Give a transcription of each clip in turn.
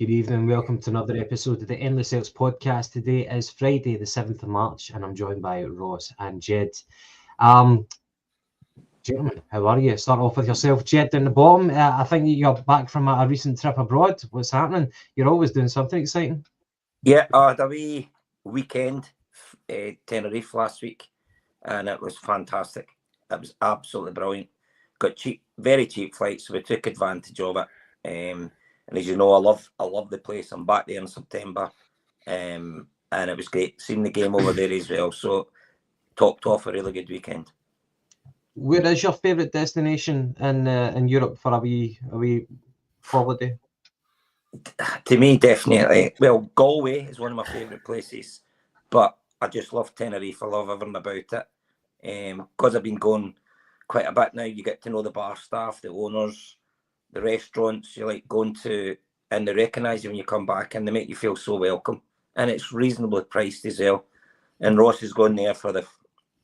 Good evening, welcome to another episode of the Endless Celts Podcast. Today is Friday, the 7th of March, and I'm joined by Ross and Jed. Gentlemen, how are you? Start off with yourself, Jed, down the bottom. I think you're back from a recent trip abroad. What's happening? You're always doing something exciting. Yeah, I had a wee weekend, Tenerife last week, and it was fantastic. It was absolutely brilliant. Got cheap, very cheap flights, so we took advantage of it. And as you know, I love the place. I'm back there in September, and it was great seeing the game over there as well. So topped off a really good weekend. Where is your favourite destination in Europe for a wee holiday? To me, definitely. Well, Galway is one of my favourite places, but I just love Tenerife. I love everything about it. Because I've been going quite a bit now, you get to know the bar staff, the owners, the restaurants you like going to, and they recognise you when you come back, and they make you feel so welcome. And it's reasonably priced as well. And Ross is going there for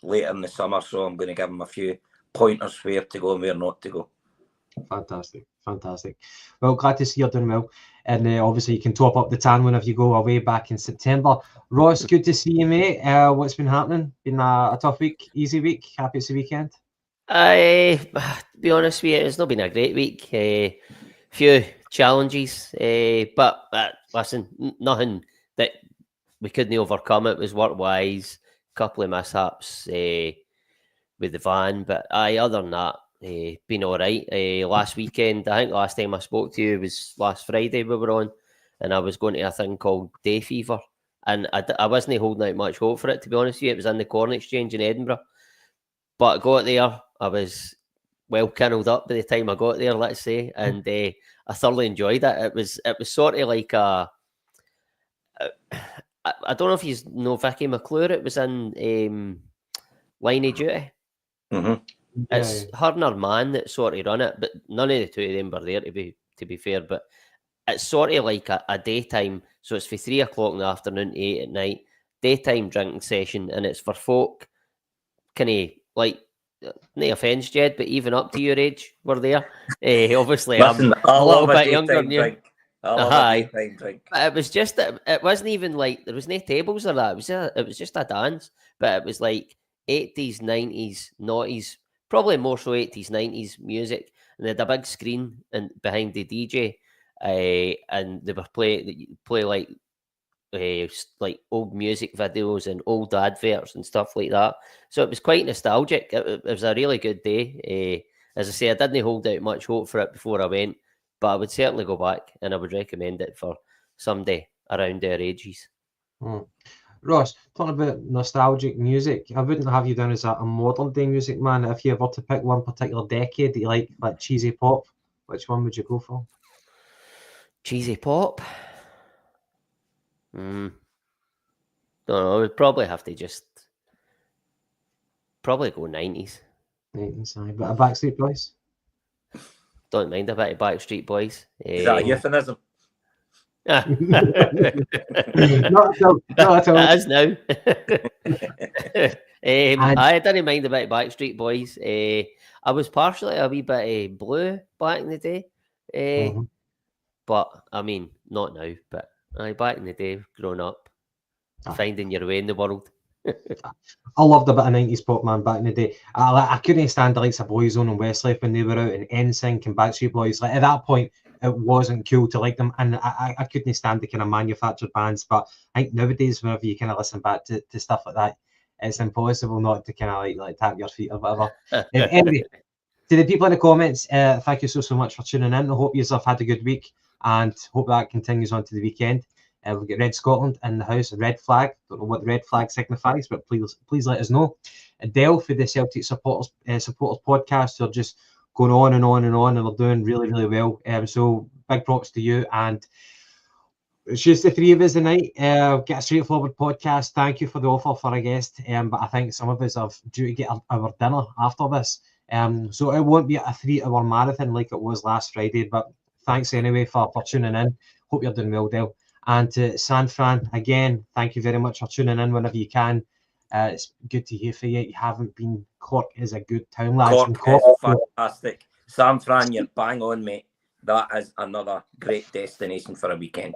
later in the summer, so I'm going to give him a few pointers where to go and where not to go. Fantastic. Well, glad to see you're doing well. And obviously you can top up the tan whenever you go away back in September. Ross, good to see you, mate. What's been happening? Been a tough week, easy week? Happy it's the weekend? To be honest with you, it's not been a great week. Few challenges, but listen, nothing that we couldn't overcome. It was work-wise, a couple of mishaps with the van, but other than that, been all right. Last weekend, I think last time I spoke to you was last Friday we were on, and I was going to a thing called Day Fever, and I wasn't holding out much hope for it, to be honest with you. It was in the Corn Exchange in Edinburgh, but I got there, I was well kennelled up by the time I got there, let's say, and I thoroughly enjoyed it. It was sort of like I don't know if you know Vicky McClure. It was in Line of Duty. Mm-hmm. It's her and her man that sort of run it, but none of the two of them were there, to be fair. But it's sort of like a daytime, so it's for 3 o'clock in the afternoon to 8 at night, daytime drinking session, and it's for folk kind of like, no offence, Jed, but even up to your age, we're there. Obviously, Listen, I'm a little bit younger than you. I love a daytime drink. But it was just that it wasn't even like there was no tables or that. It was just a dance, but it was like 80s, 90s, noughties, probably more so 80s, 90s music, and they had a big screen and behind the DJ, and they were play like old music videos and old adverts and stuff like that. So it was quite nostalgic. It was a really good day. As I say, I didn't hold out much hope for it before I went, but I would certainly go back, and I would recommend it for somebody around their ages. Ross, talking about nostalgic music, I wouldn't have you down as a modern day music man. If you were to pick one particular decade that you like cheesy pop, which one would you go for? Cheesy pop? Don't know. I would probably have to just go 90s. 90s, but a Backstreet Boys? Don't mind a bit of Backstreet Boys. Is that a euphemism? Not at all. It is now. I didn't mind a bit of Backstreet Boys. I was partially a wee bit of Blue back in the day. But I mean, not now, but back in the day, growing up, finding your way in the world. I loved a bit of 90s pop, man, back in the day. I couldn't stand the likes of Boyzone and Westlife when they were out, and NSYNC and Backstreet Boys. Like, at that point, it wasn't cool to like them, and I couldn't stand the kind of manufactured bands. But I think nowadays, whenever you kind of listen back to stuff like that, it's impossible not to kind of like tap your feet or whatever. Anyway, to the people in the comments, thank you so much for tuning in. I hope you have had a good week, and hope that continues on to the weekend. We've got Red Scotland in the house, a red flag. Don't know what the red flag signifies, but please let us know. Dale for the Celtic supporters podcast are just going on and on and on, and they're doing really, really well. So big props to you. And it's just the three of us tonight. Get a straightforward podcast. Thank you for the offer for a guest. But I think some of us have due to get our dinner after this. So it won't be a 3-hour marathon like it was last Friday. But thanks anyway for tuning in. Hope you're doing well, Dale. And to San Fran, again, thank you very much for tuning in whenever you can. It's good to hear from you. You haven't been. Cork is a good town, lads. Cork is fantastic. San Fran, you're bang on, mate. that is another great destination for a weekend.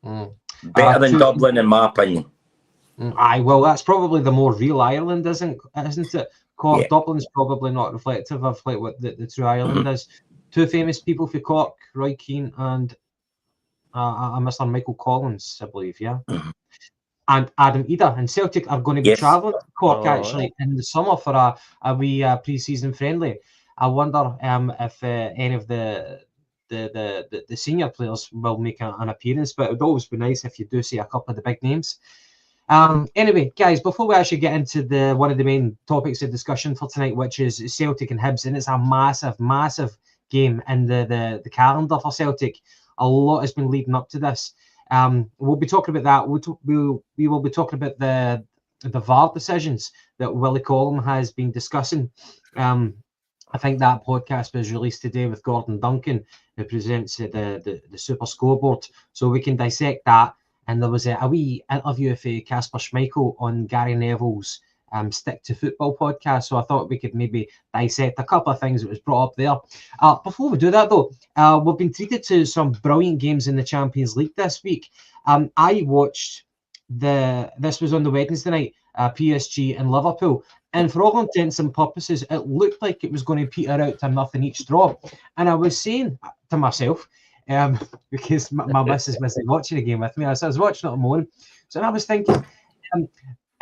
Mm. Better than Dublin, in my opinion. Aye, well, that's probably the more real Ireland, isn't it? Cork, Yeah. Dublin's probably not reflective of like what the true Ireland is. Two famous people for Cork, Roy Keane and Mr. Michael Collins, I believe, yeah. And Adam Idah and Celtic are going to be travelling to Cork actually in the summer for a wee pre-season friendly. I wonder if any of the senior players will make an appearance, but it would always be nice if you do see a couple of the big names. Anyway, guys, before we actually get into one of the main topics of discussion for tonight, which is Celtic and Hibs, and it's a massive game in the calendar for Celtic. A lot has been leading up to this. We'll be talking about that. We will be talking about the VAR decisions that Willie Collum has been discussing. I think that podcast was released today with Gordon Duncan, who presents the Super Scoreboard, so we can dissect that. And there was a wee interview with Kasper Schmeichel on Gary Neville's Stick to Football podcast. So I thought we could maybe dissect a couple of things that was brought up there. Before we do that, though, we've been treated to some brilliant games in the Champions League this week. I watched this was on the Wednesday night, PSG and Liverpool. And for all intents and purposes, it looked like it was going to peter out to nothing each draw. And I was saying to myself, because my missus was watching the game with me. I was watching it on my own. So I was thinking,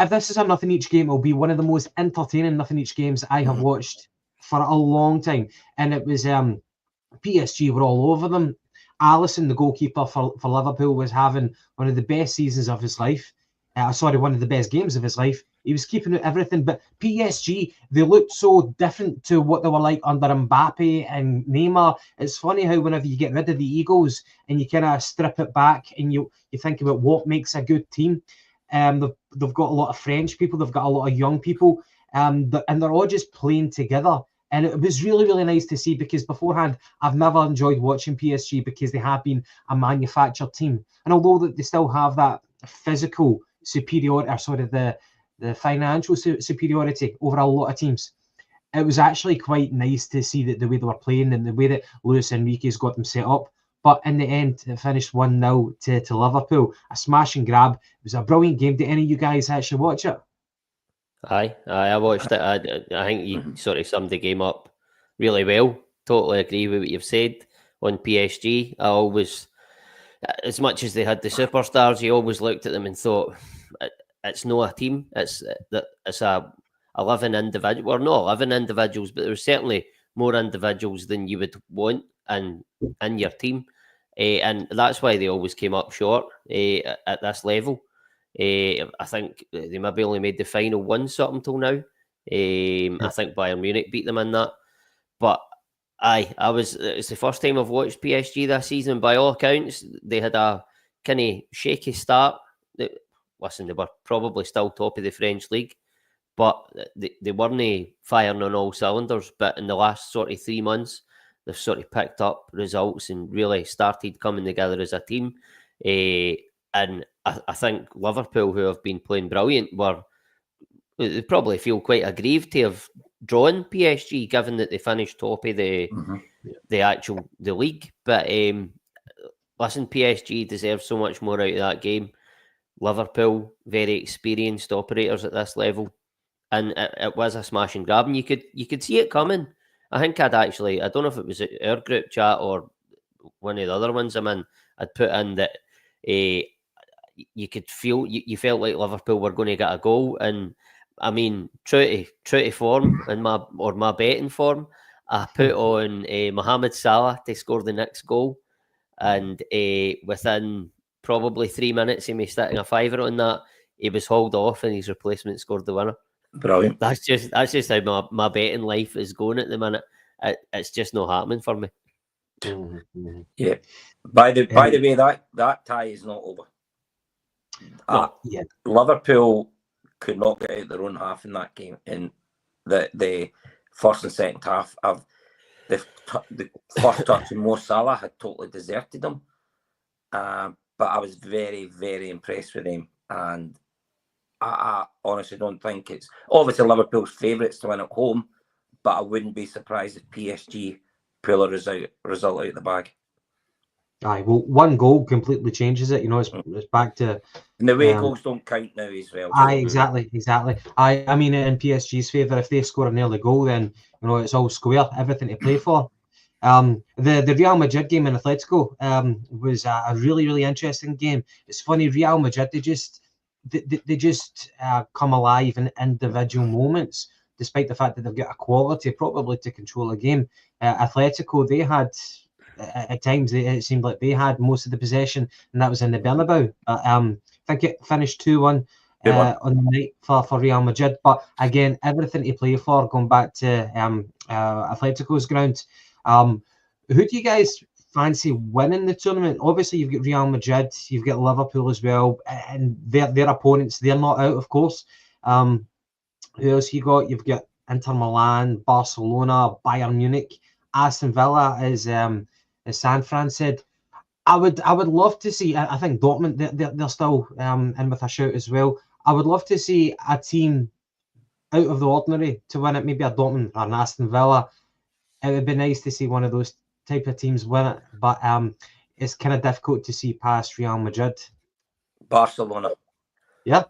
if this is a nothing each game, it'll be one of the most entertaining nothing each games I have watched for a long time. And it was PSG were all over them. Alisson, the goalkeeper for Liverpool, was having one of the best seasons of his life. One of the best games of his life. He was keeping everything, but PSG, they looked so different to what they were like under Mbappe and Neymar. It's funny how whenever you get rid of the egos and you kind of strip it back and you think about what makes a good team, they've got a lot of French people, they've got a lot of young people, and they're all just playing together. And it was really, really nice to see, because beforehand, I've never enjoyed watching PSG because they have been a manufactured team. And although they still have that physical superiority, or sort of the financial superiority over a lot of teams, it was actually quite nice to see that the way they were playing and the way that Luis Enrique's got them set up. But in the end, it finished 1-0 to Liverpool. A smash and grab. It was a brilliant game. Did any of you guys actually watch it? Aye, I watched it. I think you sort of summed the game up really well. Totally agree with what you've said on PSG. I always, as much as they had the superstars, you always looked at them and thought, it's not a team. It's 11 individuals. Well, not 11 individuals, but there were certainly more individuals than you would want in your team. And that's why they always came up short at this level. I think they maybe only made the final once up until now. I think Bayern Munich beat them in that. But it's the first time I've watched PSG this season. By all accounts, they had a kind of shaky start. Listen, they were probably still top of the French league, but they weren't firing on all cylinders. But in the last sort of 3 months, they've sort of picked up results and really started coming together as a team. And I think Liverpool, who have been playing brilliant, they probably feel quite aggrieved to have drawn PSG, given that they finished top of the league. But listen, PSG deserves so much more out of that game. Liverpool, very experienced operators at this level, and it was a smash and grab, and you could see it coming. I think I don't know if it was our group chat or one of the other ones I'm in, I'd put in that you could feel, you felt like Liverpool were going to get a goal. And I mean, true to form and my betting form, I put on Mohamed Salah to score the next goal, and within probably 3 minutes of me sticking a fiver on that, he was hauled off and his replacement scored the winner. Brilliant. That's just how my betting life is going at the minute. It's just not happening for me. Mm-hmm. Yeah. By the way, that tie is not over. Liverpool could not get out their own half in that game. In the first and second half, of the first touch and Mo Salah had totally deserted them. But I was very, very impressed with him, and I honestly don't think it's obviously Liverpool's favourites to win at home, but I wouldn't be surprised if PSG pull a result out of the bag. Aye, well, one goal completely changes it. You know, it's back to. And the way goals don't count now as well. Aye, exactly. I mean, in PSG's favour, if they score an early goal, then you know it's all square, everything to play for. The Real Madrid game in Atletico was a really, really interesting game. It's funny, Real Madrid, they just come alive in individual moments, despite the fact that they've got a quality probably to control a game. Atletico, they had at times it seemed like they had most of the possession, and that was in the Bernabeu. I think it finished 2-1 on the night for Real Madrid. But again, everything to play for. Going back to Atletico's ground. Who do you guys fancy winning the tournament? Obviously, you've got Real Madrid, you've got Liverpool as well, and their opponents, they're not out, of course. Who else you got? You've got Inter Milan, Barcelona, Bayern Munich, Aston Villa, as San Fran said. I would love to see. I think Dortmund, they're still in with a shout as well. I would love to see a team out of the ordinary to win it. Maybe a Dortmund or an Aston Villa. It would be nice to see one of those type of teams win it, but it's kind of difficult to see past Real Madrid. Barcelona. Yeah.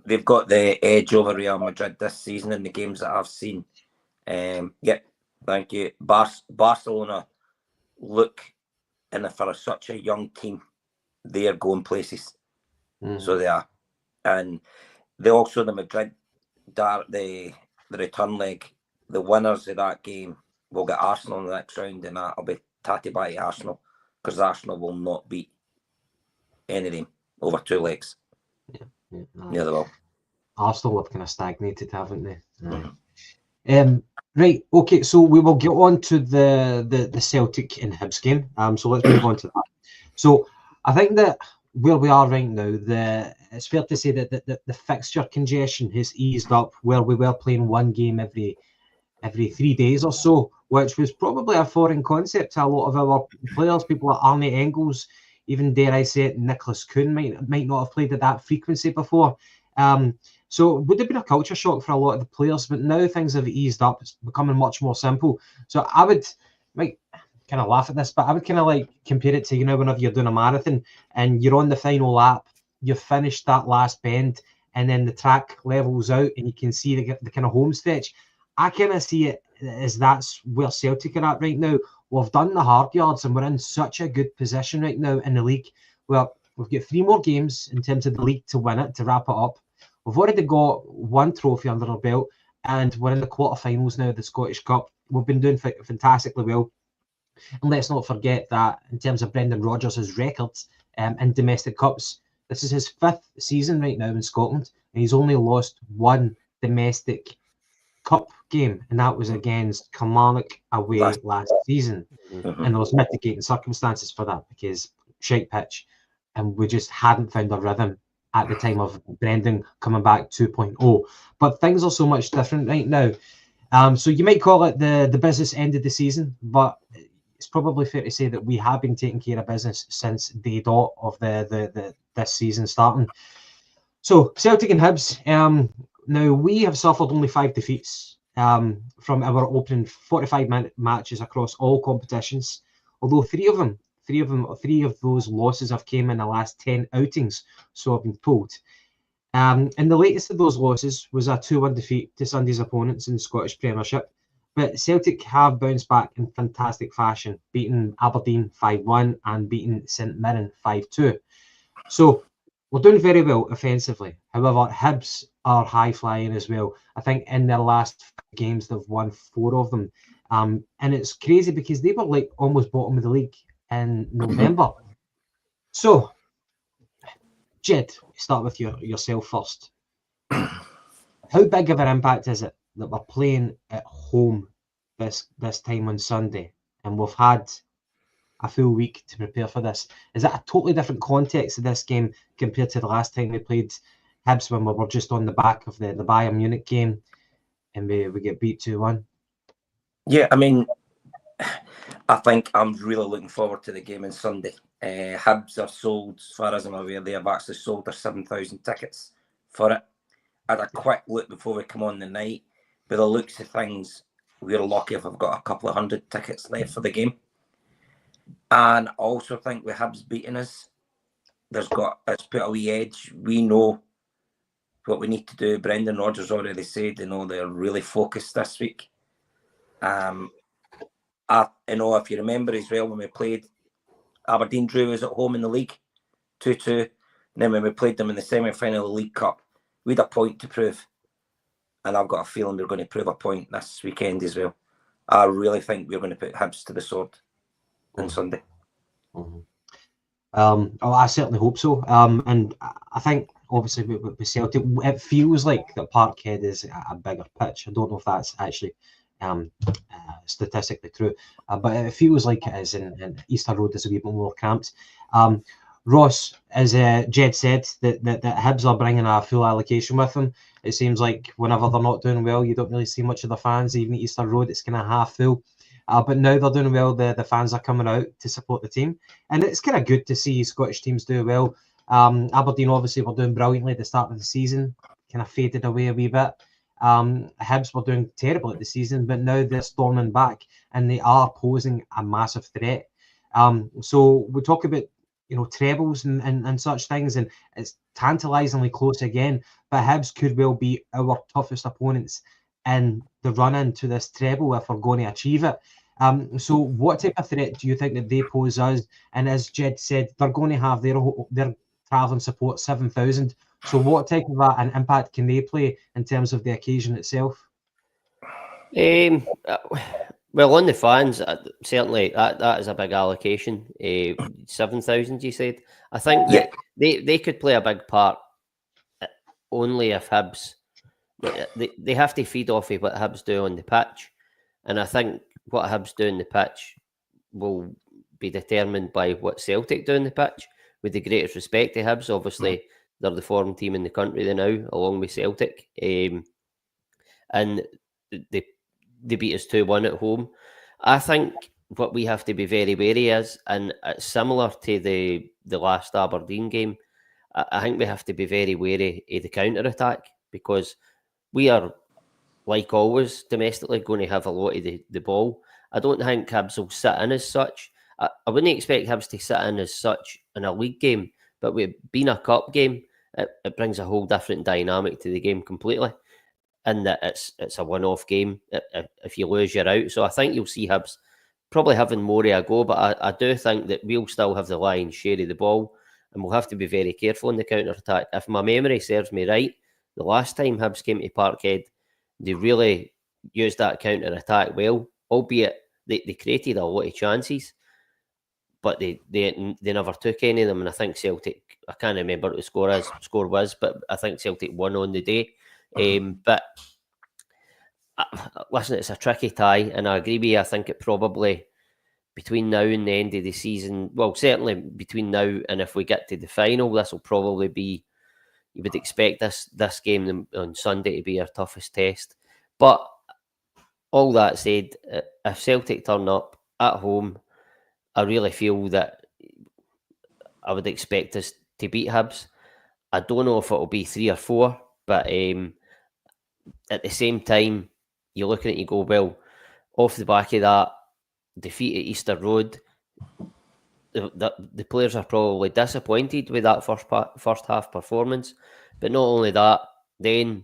They've got the edge over Real Madrid this season in the games that I've seen. Yeah, thank you. Barcelona look, and for such a young team, they are going places. So they are. And they also, the Madrid, the return leg, the winners of that game will get Arsenal in the next round, and that'll be tatty by Arsenal, because Arsenal will not beat any of them over 2 legs. Yeah, they will. Arsenal have kind of stagnated, haven't they? Right, okay, so we will get on to the Celtic and Hibs game. So let's move on to that. So I think that where we are right now, it's fair to say that the fixture congestion has eased up, where we were playing one game every 3 days or so, which was probably a foreign concept to a lot of our players. People like Arne Engels, even dare I say it, Nicholas Kuhn might not have played at that frequency before. So it would have been a culture shock for a lot of the players, but now things have eased up. It's becoming much more simple. So I might kind of laugh at this, but I would kind of like compare it to, you know, whenever you're doing a marathon and you're on the final lap, you've finished that last bend, and then the track levels out and you can see the kind of home stretch. I kind of see it as that's where Celtic are at right now. We've done the hard yards and we're in such a good position right now in the league. Well, we've got 3 more games in terms of the league to win it, to wrap it up. We've already got 1 trophy under our belt, and we're in the quarterfinals now of the Scottish Cup. We've been doing fantastically well. And let's not forget that in terms of Brendan Rodgers' records in domestic cups, this is his 5th season right now in Scotland, and he's only lost 1 domestic cup game, and that was against Kilmarnock away last season. And there was mitigating circumstances for that, because shite pitch, and we just hadn't found a rhythm at the time of Brendan coming back 2.0. But things are so much different right now. So you might call it the business end of the season, but it's probably fair to say that we have been taking care of business since day dot of this season starting. So Celtic and Hibs. Now we have suffered only 5 defeats from our opening 45-minute matches across all competitions. Although three of those losses have came in the last 10 outings, so I've been told. And the latest of those losses was a 2-1 defeat to Sunday's opponents in the Scottish Premiership. But Celtic have bounced back in fantastic fashion, beating Aberdeen 5-1 and beating St Mirren 5-2. So we're doing very well offensively. However, Hibs are high-flying as well. I think in their last 5 games, they've won 4 of them. And it's crazy because they were like almost bottom of the league in November. So, Jed, start with yourself first. How big of an impact is it that we're playing at home this time on Sunday, and we've had a full week to prepare for this? Is that a totally different context of this game compared to the last time we played Hibs, when we were just on the back of the Bayern Munich game and we get beat 2-1? Yeah, I mean, I think I'm really looking forward to the game on Sunday. Hibs are sold, as far as I'm aware, they have actually sold their 7,000 tickets for it. I had a quick look before we come on the night. By the looks of things, we're lucky if I've got a couple of 100 tickets left for the game. And I also think with Hibs beating us, it's put a wee edge. We know what we need to do. Brendan Rodgers already said, they're really focused this week. If you remember as well, when we played Aberdeen, drew us at home in the league, 2-2. And then when we played them in the semi-final of the League Cup, we had a point to prove. And I've got a feeling we're going to prove a point this weekend as well. I really think we're going to put Hibs to the sword on Sunday. I certainly hope so. And I think, obviously, with Celtic, it feels like that Parkhead is a bigger pitch. I don't know if that's actually statistically true, but it feels like it is, and Easter Road is a wee bit more cramped. Ross, as Jed said, that Hibs are bringing a full allocation with them. It seems like whenever they're not doing well, you don't really see much of the fans. Even at Easter Road, it's kind of half full. But now they're doing well, the fans are coming out to support the team. And it's kind of good to see Scottish teams do well. Aberdeen, obviously, were doing brilliantly at the start of the season, kind of faded away a wee bit. Hibs were doing terrible at the season, but now they're storming back and they are posing a massive threat. So we talk about trebles and such things, and it's tantalisingly close again. But Hibs could well be our toughest opponents in the run into this treble if we're going to achieve it. So what type of threat do you think that they pose us? And as Jed said, they're going to have their travelling support 7,000. So what type of an impact can they play in terms of the occasion itself? Well, on the fans, certainly that is a big allocation. 7,000, you said. I think that they could play a big part only if Hibs. They have to feed off of what Hibs do on the pitch, and I think what Hibs do on the pitch will be determined by what Celtic do on the pitch. With the greatest respect to Hibs, obviously they're the form team in the country now, along with Celtic, and they beat us 2-1 at home. I think what we have to be very wary is, and it's similar to the last Aberdeen game, I think we have to be very wary of the counter-attack, because we are, like always, domestically going to have a lot of the ball. I don't think Hibs will sit in as such. I wouldn't expect Hibs to sit in as such in a league game, but with being a cup game, it brings a whole different dynamic to the game completely. And that it's a one-off game. If you lose, you're out. So I think you'll see Hibs probably having more of a go, but I do think that we'll still have the lion's share of the ball, and we'll have to be very careful in the counter-attack. If my memory serves me right, the last time Hibs came to Parkhead, they really used that counter-attack well, albeit they created a lot of chances, but they never took any of them. And I think Celtic, I can't remember what the score was, but I think Celtic won on the day. But listen, it's a tricky tie, and I agree with you. I think it probably, between now and the end of the season, well, certainly between now and if we get to the final, this will probably be, you would expect this game on Sunday to be our toughest test. But all that said, if Celtic turn up at home, I really feel that I would expect us to beat Hibs. I don't know if it'll be 3 or 4, but at the same time, you're looking at, you go, well, off the back of that defeat at Easter Road, the players are probably disappointed with that first half performance. But not only that, then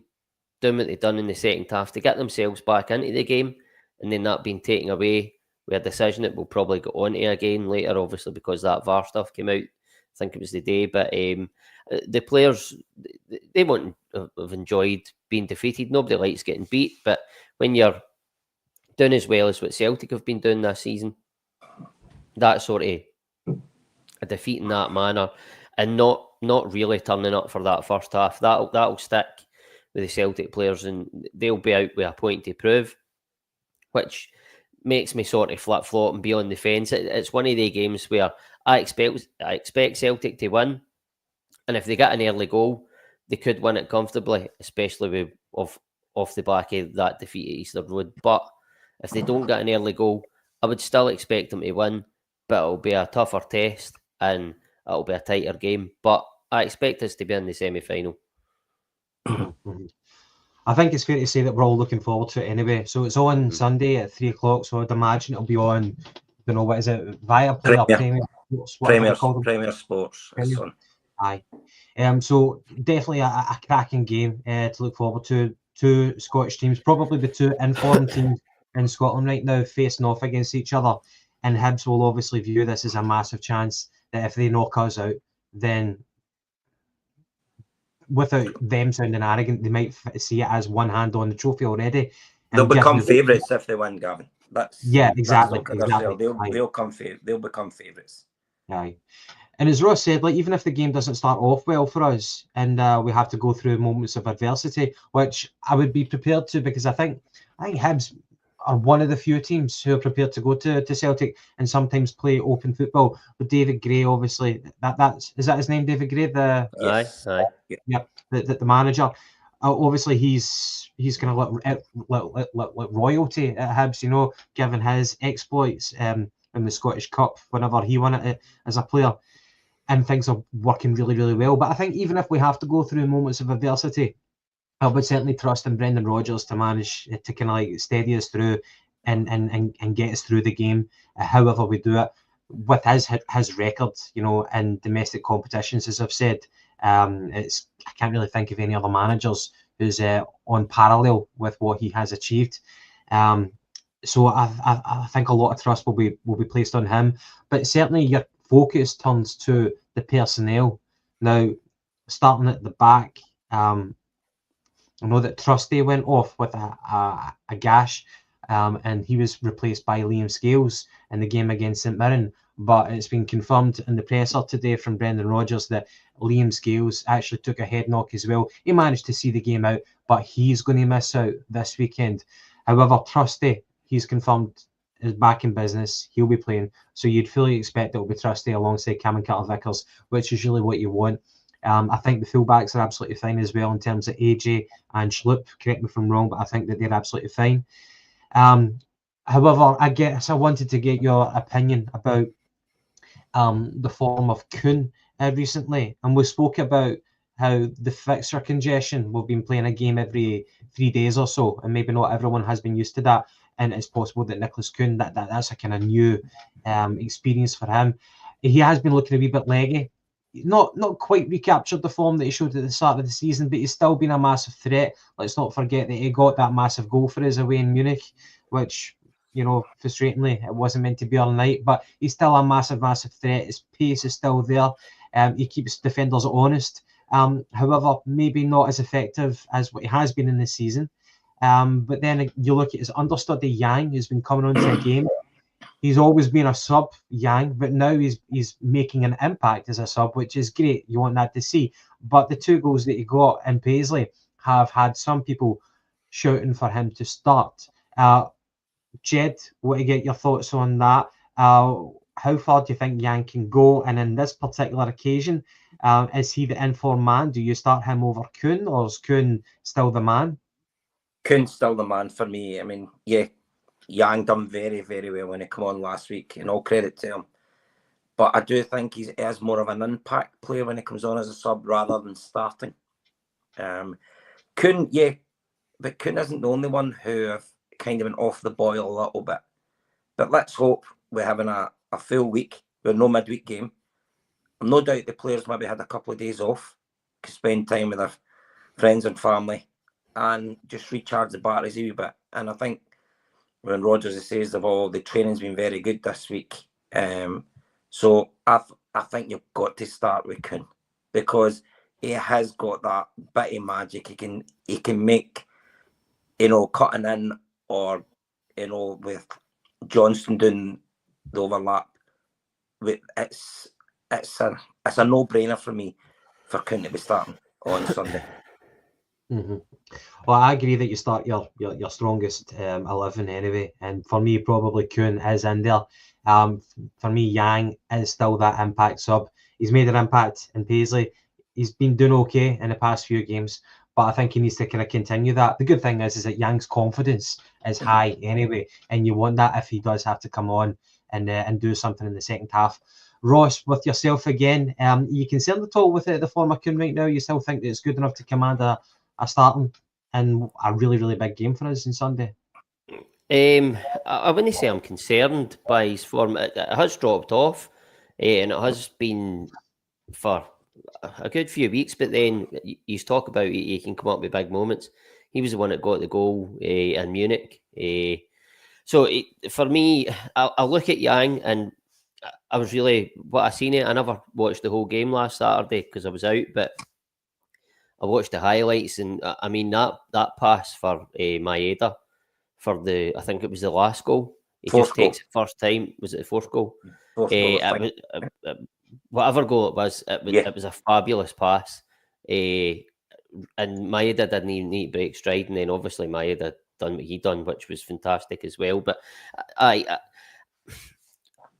doing what they've done in the second half to get themselves back into the game, and then that being taken away with a decision that we'll probably go on to again later, obviously, because that VAR stuff came out. I think it was the day. But the players, they won't have enjoyed being defeated. Nobody likes getting beat. But when you're doing as well as what Celtic have been doing this season, that sort of a defeat in that manner, and not really turning up for that first half, that'll stick with the Celtic players, and they'll be out with a point to prove, which makes me sort of flip-flop and be on the fence. It's one of the games where I expect Celtic to win, and if they get an early goal, they could win it comfortably, especially with off the back of that defeat at Easter Road. But if they don't get an early goal, I would still expect them to win, but it'll be a tougher test and it'll be a tighter game. But I expect us to be in the semi-final. I think it's fair to say that we're all looking forward to it anyway. So it's on Sunday at 3 o'clock. So I'd imagine it'll be on, don't know, what is it, Via Play or Premier Sports, whatever they call them. Premier Sports. Premier. Aye. So definitely a cracking game to look forward to. Two Scottish teams, probably the two informed teams in Scotland right now, facing off against each other. And Hibs will obviously view this as a massive chance that if they knock us out, then without them sounding arrogant, they might see it as one hand on the trophy already. They'll become favourites if they win, Gavin. Exactly. They'll become favourites. Aye. And as Ross said, like, even if the game doesn't start off well for us and we have to go through moments of adversity, which I would be prepared to, because I think Hibs are one of the few teams who are prepared to go to Celtic and sometimes play open football. With David Gray, obviously, is that his name, David Gray? The manager. Obviously, he's kind of like royalty at Hibs, you know, given his exploits in the Scottish Cup whenever he won it as a player. And things are working really, really well. But I think even if we have to go through moments of adversity, I would certainly trust in Brendan Rodgers to manage to kind of like steady us through and get us through the game, however we do it. With his record, you know, in domestic competitions, as I've said, I can't really think of any other managers who's on parallel with what he has achieved. So I think a lot of trust will be placed on him. But certainly your focus turns to the personnel. Now, starting at the back, I know that Trusty went off with a gash, and he was replaced by Liam Scales in the game against St Mirren. But it's been confirmed in the presser today from Brendan Rodgers that Liam Scales actually took a head knock as well. He managed to see the game out, but he's going to miss out this weekend. However, Trusty, he's confirmed, is back in business. He'll be playing. So you'd fully expect it'll be Trusty alongside Cameron Carter-Vickers, which is really what you want. I think the fullbacks are absolutely fine as well in terms of AJ and Schlupp. Correct me if I'm wrong, but I think that they're absolutely fine. However, I guess I wanted to get your opinion about the form of Kuhn recently. And we spoke about how the fixture congestion, we've been playing a game every 3 days or so, and maybe not everyone has been used to that. And it's possible that Nicholas Kuhn, that's a kind of new experience for him. He has been looking a wee bit leggy. Not quite recaptured the form that he showed at the start of the season, but he's still been a massive threat. Let's not forget that he got that massive goal for us away in Munich, which, you know, frustratingly, it wasn't meant to be all night, but he's still a massive, massive threat. His pace is still there. He keeps defenders honest. However, maybe not as effective as what he has been in this season. But then you look at his understudy, Yang, who's been coming onto the game. He's always been a sub, Yang, but now he's making an impact as a sub, which is great. You want that to see. But the 2 goals that he got in Paisley have had some people shouting for him to start. Jed, want to get your thoughts on that? How far do you think Yang can go? And in this particular occasion, is he the informed man? Do you start him over Kuhn, or is Kuhn still the man? Kuhn's still the man for me. I mean, yeah, Yang done very, very well when he came on last week, and all credit to him. But I do think he is more of an impact player when he comes on as a sub rather than starting. Kuhn, yeah, but Kuhn isn't the only one who have kind of went off the boil a little bit. But let's hope we're having a full week with no midweek game. No doubt the players maybe had a couple of days off to spend time with their friends and family and just recharge the batteries a wee bit. And I think when Rodgers says the training's been very good this week. So I think you've got to start with Kuhn because he has got that bit of magic. He can make, you know, cutting in or, you know, with Johnston doing the overlap. It's a no-brainer for me for Kuhn to be starting on Sunday. Mm-hmm. Well, I agree that you start your strongest 11 anyway, and for me, probably Kuhn is in there. For me, Yang is still that impact sub. He's made an impact in Paisley. He's been doing okay in the past few games, but I think he needs to kind of continue that. The good thing is that Yang's confidence is high anyway, and you want that if he does have to come on and do something in the second half. Ross, with yourself again, you concerned at all with the form of Kuhn right now? You still think that it's good enough to command a starting in a really, really big game for us on Sunday? I wouldn't say I'm concerned by his form. It has dropped off, and it has been for a good few weeks. But then you talk about he can come up with big moments. He was the one that got the goal in Munich. So for me, I look at Yang, and I was really what I seen it. I never watched the whole game last Saturday because I was out, but I watched the highlights, and I mean that pass for Idah for I think it was the last goal. He just takes it first time. Was it the fourth goal? Whatever goal it was, it was a fabulous pass. And Idah didn't even need to break stride, and then obviously Idah done what he done, which was fantastic as well. But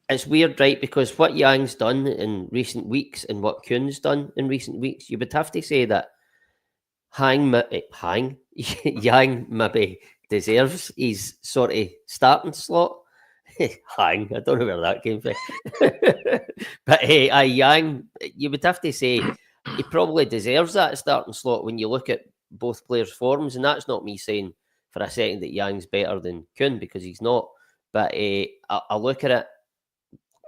it's weird, right? Because what Yang's done in recent weeks and what Kuhn's done in recent weeks, you would have to say that Yang maybe deserves his sort of starting slot. I don't know where that came from. But Yang, you would have to say he probably deserves that starting slot when you look at both players' forms. And that's not me saying for a second that Yang's better than Kuhn, because he's not. But I look at it,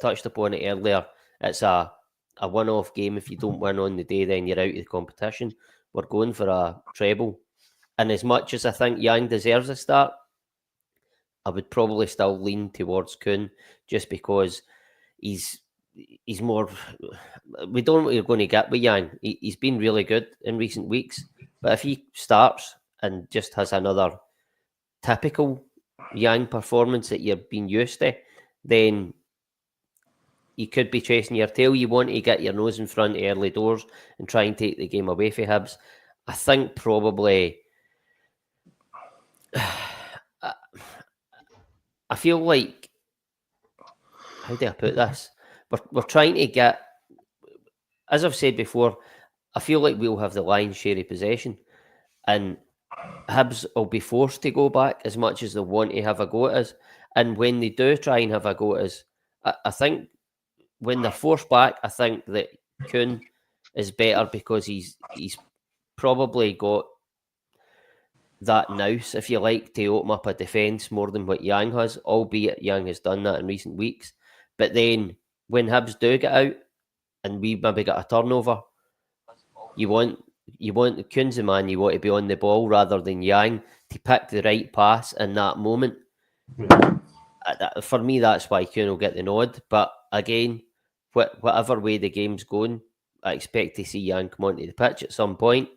touched upon it earlier, it's a one-off game. If you don't win on the day, then you're out of the competition. We're going for a treble. And as much as I think Yang deserves a start, I would probably still lean towards Kuhn, just because he's more. We don't know what you're going to get with Yang. He's been really good in recent weeks, but if he starts and just has another typical Yang performance that you've been used to, then you could be chasing your tail. You want to get your nose in front early doors and try and take the game away from Hibs. I think probably. I feel like, how do I put this? We're trying to get, as I've said before, I feel like we'll have the lion's share of possession, and Hibs will be forced to go back as much as they want to have a go at us. And when they do try and have a go at us, I think when they're forced back, I think that Kuhn is better because he's probably got that nous, if you like, to open up a defence more than what Yang has, albeit Yang has done that in recent weeks. But then when Hibs do get out and we maybe get a turnover, you want Kuhn's the man, you want to be on the ball rather than Yang to pick the right pass in that moment. For me, that's why Kuhn will get the nod. But again, whatever way the game's going, I expect to see Yang come onto the pitch at some point,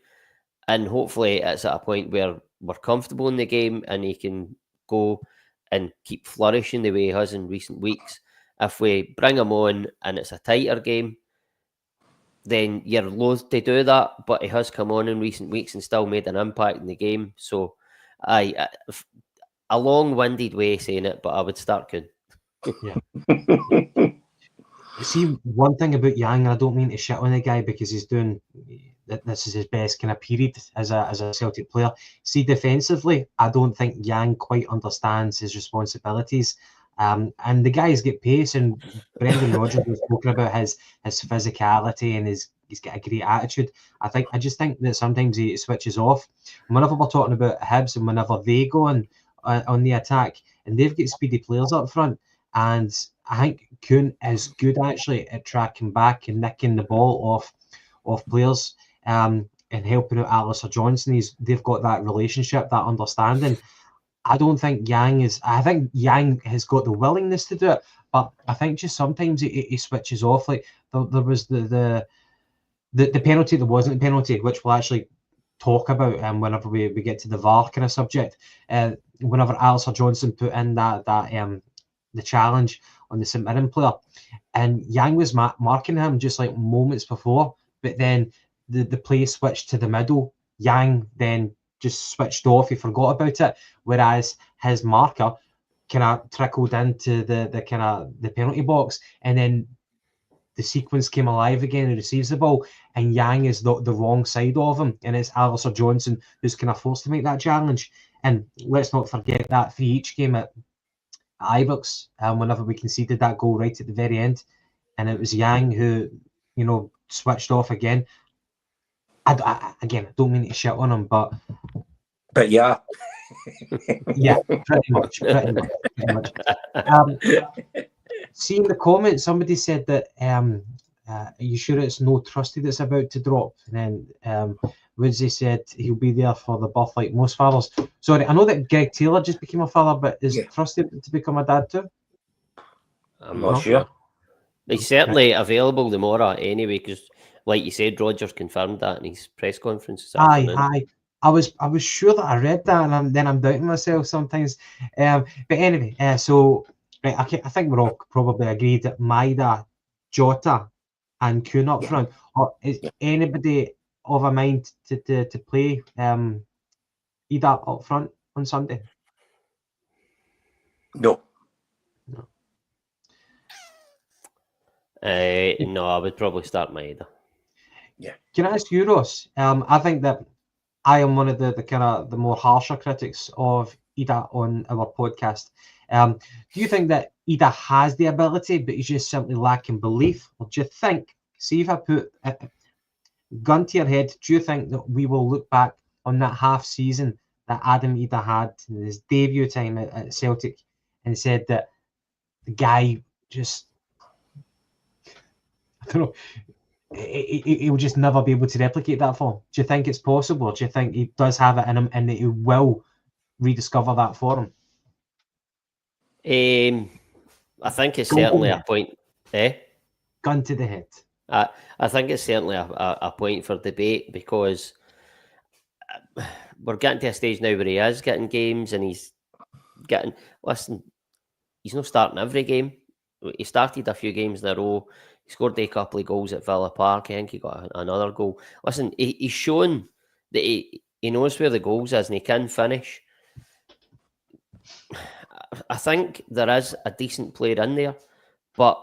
and hopefully it's at a point where we're comfortable in the game and he can go and keep flourishing the way he has in recent weeks. If we bring him on and it's a tighter game, then you're loath to do that. But he has come on in recent weeks and still made an impact in the game. So a long-winded way of saying it, but I would start Kuhn. Yeah. See, one thing about Yang, and I don't mean to shit on the guy because he's doing, this is his best kind of period as a Celtic player. See, defensively, I don't think Yang quite understands his responsibilities. And the guys get pace, and Brendan Rodgers was talking about his physicality, and he's got a great attitude. I just think that sometimes he switches off. Whenever we're talking about Hibs and whenever they go on the attack, and they've got speedy players up front, and I think Kuhn is good actually at tracking back and nicking the ball off players and helping out Alistair Johnson. They've got that relationship, that understanding. I don't think Yang is. I think Yang has got the willingness to do it, but I think just sometimes he switches off. Like there was the penalty that wasn't a penalty, which we'll actually talk about whenever we get to the VAR kind of subject. Whenever Alistair Johnson put in that the challenge on the St Mirren player, and Yang was marking him just like moments before, but then the play switched to the middle. Yang then just switched off, he forgot about it, whereas his marker kind of trickled into the kind of the penalty box, and then the sequence came alive again and receives the ball, and Yang is the wrong side of him, and it's Alistair Johnson who's kind of forced to make that challenge. And let's not forget that 3-each game at Ibrox, whenever we conceded that goal right at the very end, and it was Yang who, switched off again. I don't mean to shit on him, but But yeah. Yeah, pretty much. Seeing the comment, somebody said that, are you sure it's no Trusty that's about to drop? And then Woodsy said he'll be there for the birth like most fathers. Sorry, I know that Greg Taylor just became a father, but is Trusty to become a dad too? I'm not sure. He's certainly available tomorrow anyway, because like you said, Rogers confirmed that in his press conference this afternoon. Aye. I was sure that I read that, and then I'm doubting myself sometimes. But anyway, so right, I think we're all probably agreed that Maida, Jota, and Kuhn up front. Or is anybody of a mind to play Idah up front on Sunday? No. No, I would probably start Idah. Yeah. Can I ask you, Ross? I think that I am one of the kind of the more harsher critics of Idah on our podcast. Do you think that Idah has the ability, but he's just simply lacking belief? Or do you think, see if I put a gun to your head, do you think that we will look back on that half season that Adam Idah had in his debut time at Celtic and said that the guy just, I don't know, he will just never be able to replicate that form? Do you think it's possible? Do you think he does have it in him and that he will rediscover that form? I think it's certainly a point. Gun to the head. I think it's certainly a point for debate, because we're getting to a stage now where he is getting games and he's getting. Listen, he's not starting every game. He started a few games in a row. He scored a couple of goals at Villa Park. I think he got another goal. Listen, he's shown that he knows where the goals is and he can finish. I think there is a decent player in there, but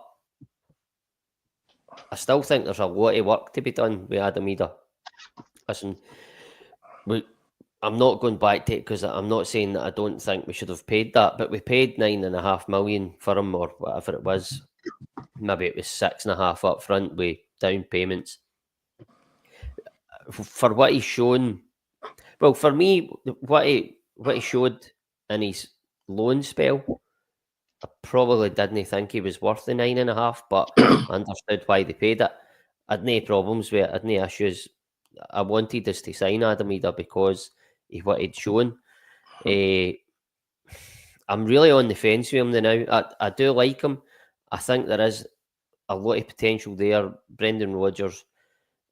I still think there's a lot of work to be done with Adam Idah. Listen, I'm not going back to it because I'm not saying that I don't think we should have paid that, but we paid $9.5 million for him, or whatever it was. Maybe it was 6.5 up front with down payments. For what he's shown, well, for me, what he showed in his loan spell, I probably didn't think he was worth the 9.5, but I understood why they paid it. I had no problems with it, I had no issues. I wanted us to sign Adam Idah because of what he'd shown. I'm really on the fence with him now. I do like him. I think there is a lot of potential there. Brendan Rodgers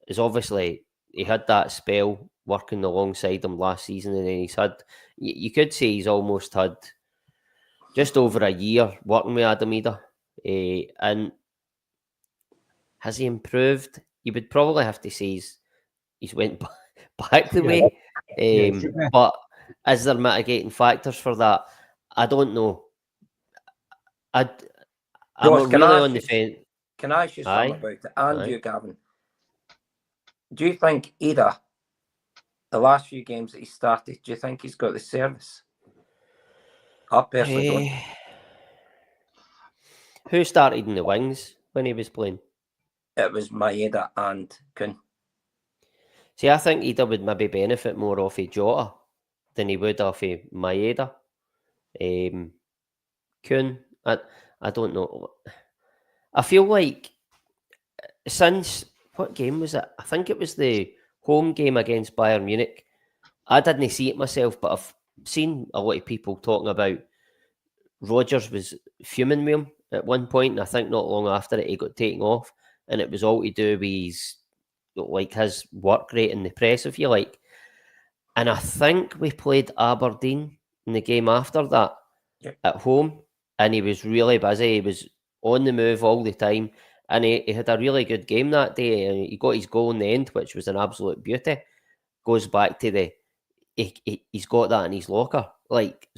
is obviously, he had that spell working alongside him last season, and then he's had, you could say he's almost had just over a year working with Adam Idah. And has he improved? You would probably have to say he's went back the way. But is there mitigating factors for that? I don't know. I'm Ross, really on the fence. Can I ask you something about it? And you, Gavin. Do you think Idah, the last few games that he started, do you think he's got the service? I personally don't. Who started in the wings when he was playing? It was Maeda and Kuhn. See, I think Idah would maybe benefit more off of Jota than he would off of Maeda. Kuhn, I don't know. I feel like since, what game was it? I think it was the home game against Bayern Munich. I didn't see it myself, but I've seen a lot of people talking about Rodgers was fuming with him at one point, and I think not long after it, he got taken off, and it was all to do with his work rate in the press, if you like. And I think we played Aberdeen in the game after that at home, and he was really busy. He was on the move all the time, and he had a really good game that day. And he got his goal in the end, which was an absolute beauty. Goes back to he's got that in his locker. Like,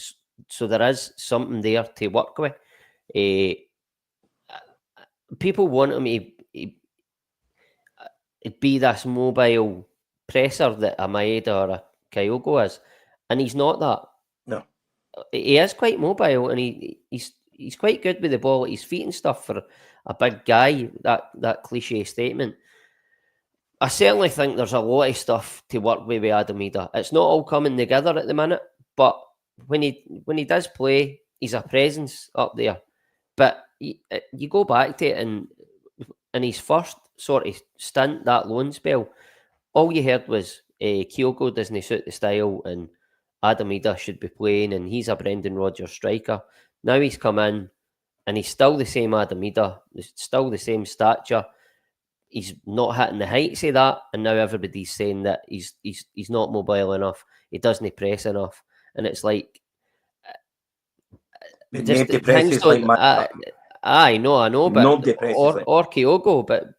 so there is something there to work with. People want him to be this mobile presser that a Maeda or a Kyogo is, and he's not that. No, he is quite mobile, and he's quite good with the ball at his feet and stuff for a big guy. That cliche statement, I certainly think there's a lot of stuff to work with Adam Idah. It's not all coming together at the minute, but when he does play, he's a presence up there. But you go back to it, and in his first sort of stint, that loan spell, all you heard was Kyogo doesn't suit the style, and Adam Idah should be playing, and he's a Brendan Rodgers striker. Now he's come in, and he's still the same Adam Idah, still the same stature. He's not hitting the heights of that, and now everybody's saying that he's not mobile enough. He doesn't press enough, and it's like just things don't. Like I know, but or Kyogo, but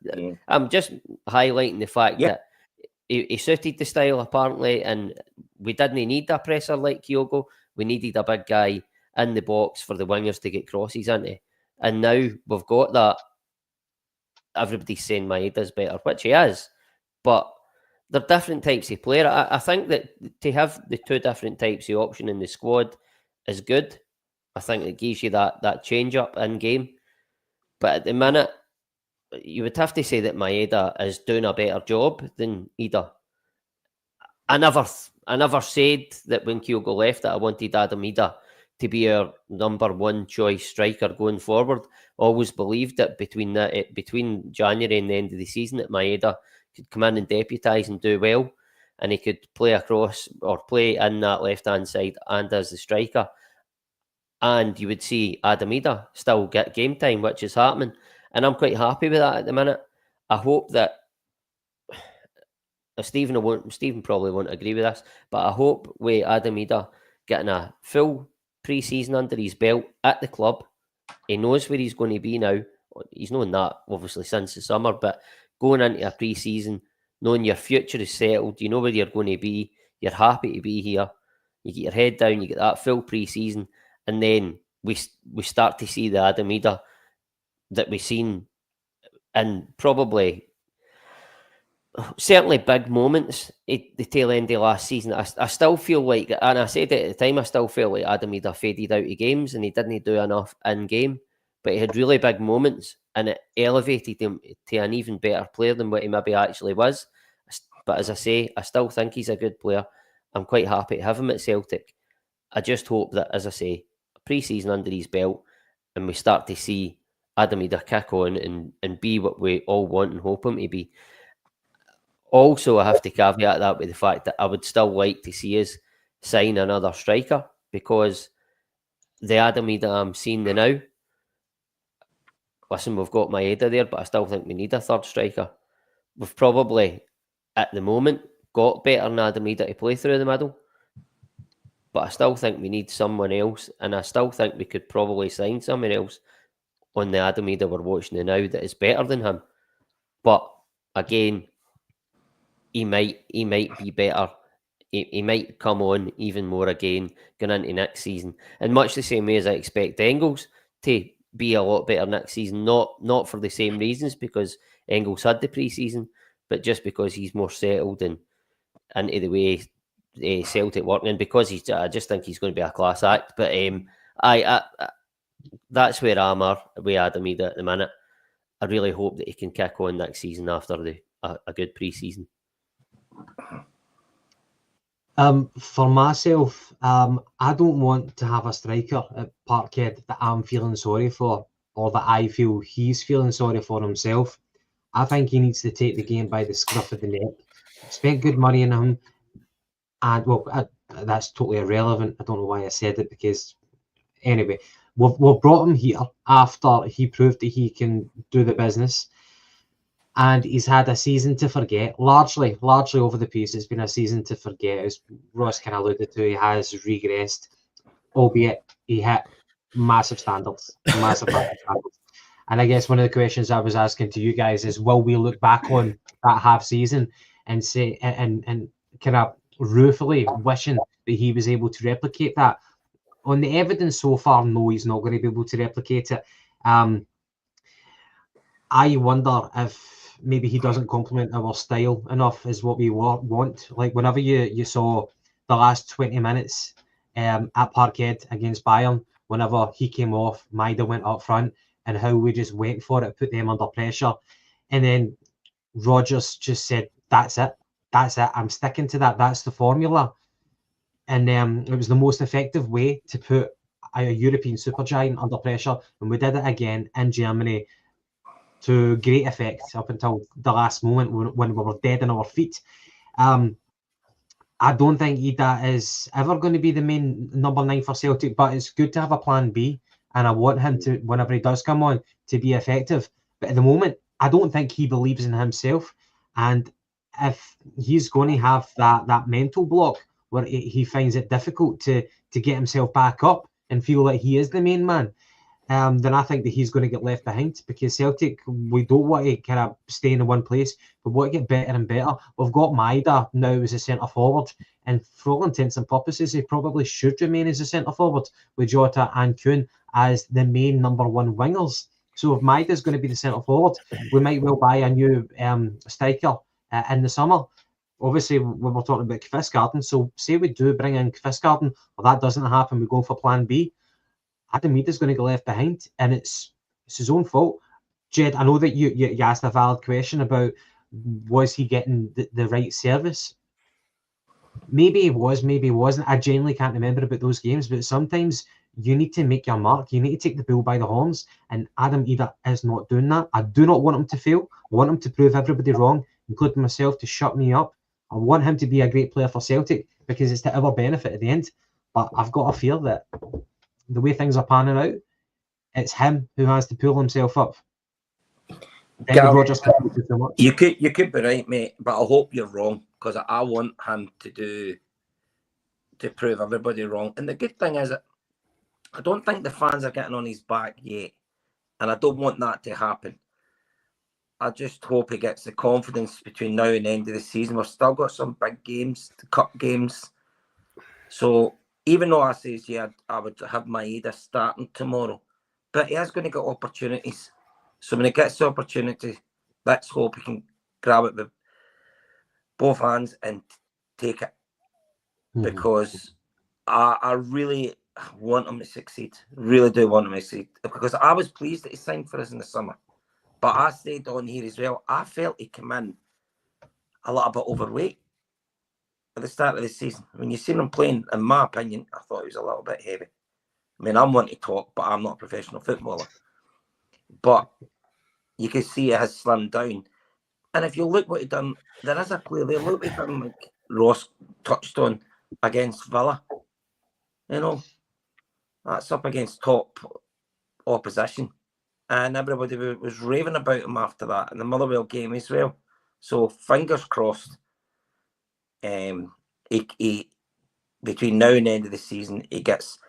I'm just highlighting the fact that he suited the style apparently, and we didn't need a presser like Kyogo. We needed a big guy in the box for the wingers to get crosses into, and now we've got that. Everybody's saying Maedah's better, which he is, but they're different types of player. I think that to have the two different types of option in the squad is good. I think it gives you that change up in game. But at the minute, you would have to say that Maeda is doing a better job than Idah. I never said that when Kyogo left that I wanted Adam Idah to be our number one choice striker going forward. Always believed that between January and the end of the season that Maeda could come in and deputise and do well, and he could play across or play in that left-hand side and as the striker. And you would see Adam Idah still get game time, which is happening. And I'm quite happy with that at the minute. I hope that Stephen probably won't agree with this, but I hope with Adam Idah getting a full pre-season under his belt at the club, he knows where he's going to be now. He's known that obviously since the summer, but going into a pre-season, knowing your future is settled, you know where you're going to be, you're happy to be here, you get your head down, you get that full pre-season, and then we start to see the Adam Idah that we've seen in probably certainly big moments at the tail end of last season. I still feel like, and I said it at the time, I still feel like Adam Idah faded out of games and he didn't do enough in game, but he had really big moments and it elevated him to an even better player than what he maybe actually was. But as I say, I still think he's a good player. I'm quite happy to have him at Celtic. I just hope that, as I say, pre-season under his belt and we start to see Adam Idah kick on and be what we all want and hope him to be. Also, I have to caveat that with the fact that I would still like to see us sign another striker, because the Adam Idah I'm seeing now, listen, we've got Maeda there, but I still think we need a third striker. We've probably, at the moment, got better than Adam Idah to play through the middle, but I still think we need someone else, and I still think we could probably sign someone else on the Adam Idah we're watching now that is better than him. But again, he might be better. He might come on even more again going into next season. In much the same way as I expect Engels to be a lot better next season, not for the same reasons, because Engels had the pre-season, but just because he's more settled and into the way Celtic working, and because I just think he's going to be a class act. But I that's where I'm at with Adam Idah at the minute. I really hope that he can kick on next season after a good pre-season. For myself, I don't want to have a striker at Parkhead that I'm feeling sorry for, or that I feel he's feeling sorry for himself. I think he needs to take the game by the scruff of the neck. Spent good money on him, and that's totally irrelevant. I don't know why I said it, because anyway, we've brought him here after he proved that he can do the business. And he's had a season to forget, largely over the piece. It's been a season to forget. As Ross kind of alluded to, he has regressed, albeit he hit massive standards. And I guess one of the questions I was asking to you guys is, will we look back on that half season and say, and kind of ruefully wishing that he was able to replicate that? On the evidence so far, no, he's not going to be able to replicate it. I wonder if maybe he doesn't complement our style enough is what we want. Like whenever you saw the last 20 minutes at Parkhead against Bayern, whenever he came off, Maeda went up front, and how we just went for it, put them under pressure. And then Rodgers just said, that's it. I'm sticking to that. That's the formula. And it was the most effective way to put a European supergiant under pressure. And we did it again in Germany to great effect up until the last moment when we were dead on our feet. I don't think Idah is ever going to be the main number 9 for Celtic, but it's good to have a plan B. And I want him to, whenever he does come on, to be effective. But at the moment, I don't think he believes in himself. And if he's going to have that mental block where he finds it difficult to get himself back up and feel like he is the main man, then I think that he's going to get left behind, because Celtic, we don't want to kind of stay in one place. We want to get better and better. We've got Idah now as a centre forward, and for all intents and purposes, he probably should remain as a centre forward with Jota and Kuhn as the main number 1 wingers. So if Idah's going to be the centre forward, we might well buy a new striker in the summer. Obviously, we were talking about Kvistgarden, so say we do bring in Kvistgarden, or that doesn't happen, we go for plan B, Adam Idah's going to get left behind, and it's his own fault. Jed, I know that you asked a valid question about was he getting the right service. Maybe he was, maybe he wasn't. I genuinely can't remember about those games, but sometimes you need to make your mark. You need to take the bull by the horns, and Adam Idah is not doing that. I do not want him to fail. I want him to prove everybody wrong, including myself, to shut me up. I want him to be a great player for Celtic because it's to our benefit at the end. But I've got a fear that the way things are panning out, it's him who has to pull himself up. Rogers can do too much. You could be right, mate, but I hope you're wrong, because I want him to prove everybody wrong. And the good thing is that I don't think the fans are getting on his back yet, and I don't want that to happen. I just hope he gets the confidence between now and the end of the season. We've still got some big games, the cup games. So even though I says, yeah, I would have my Idah starting tomorrow, but he is going to get opportunities. So when he gets the opportunity, let's hope he can grab it with both hands and take it. Because I really want him to succeed. Really do want him to succeed. Because I was pleased that he signed for us in the summer. But I stayed on here as well. I felt he came in a little bit overweight at the start of the season. When you seen him playing, in my opinion, I thought he was a little bit heavy. I mean, I'm one to talk, but I'm not a professional footballer. But you can see it has slimmed down. And if you look what he done, there is a player there. Look at him, like Ross touched on, against Villa. You know, that's up against top opposition. And everybody was raving about him after that in the Motherwell game as well. So fingers crossed. He between now and the end of the season, he gets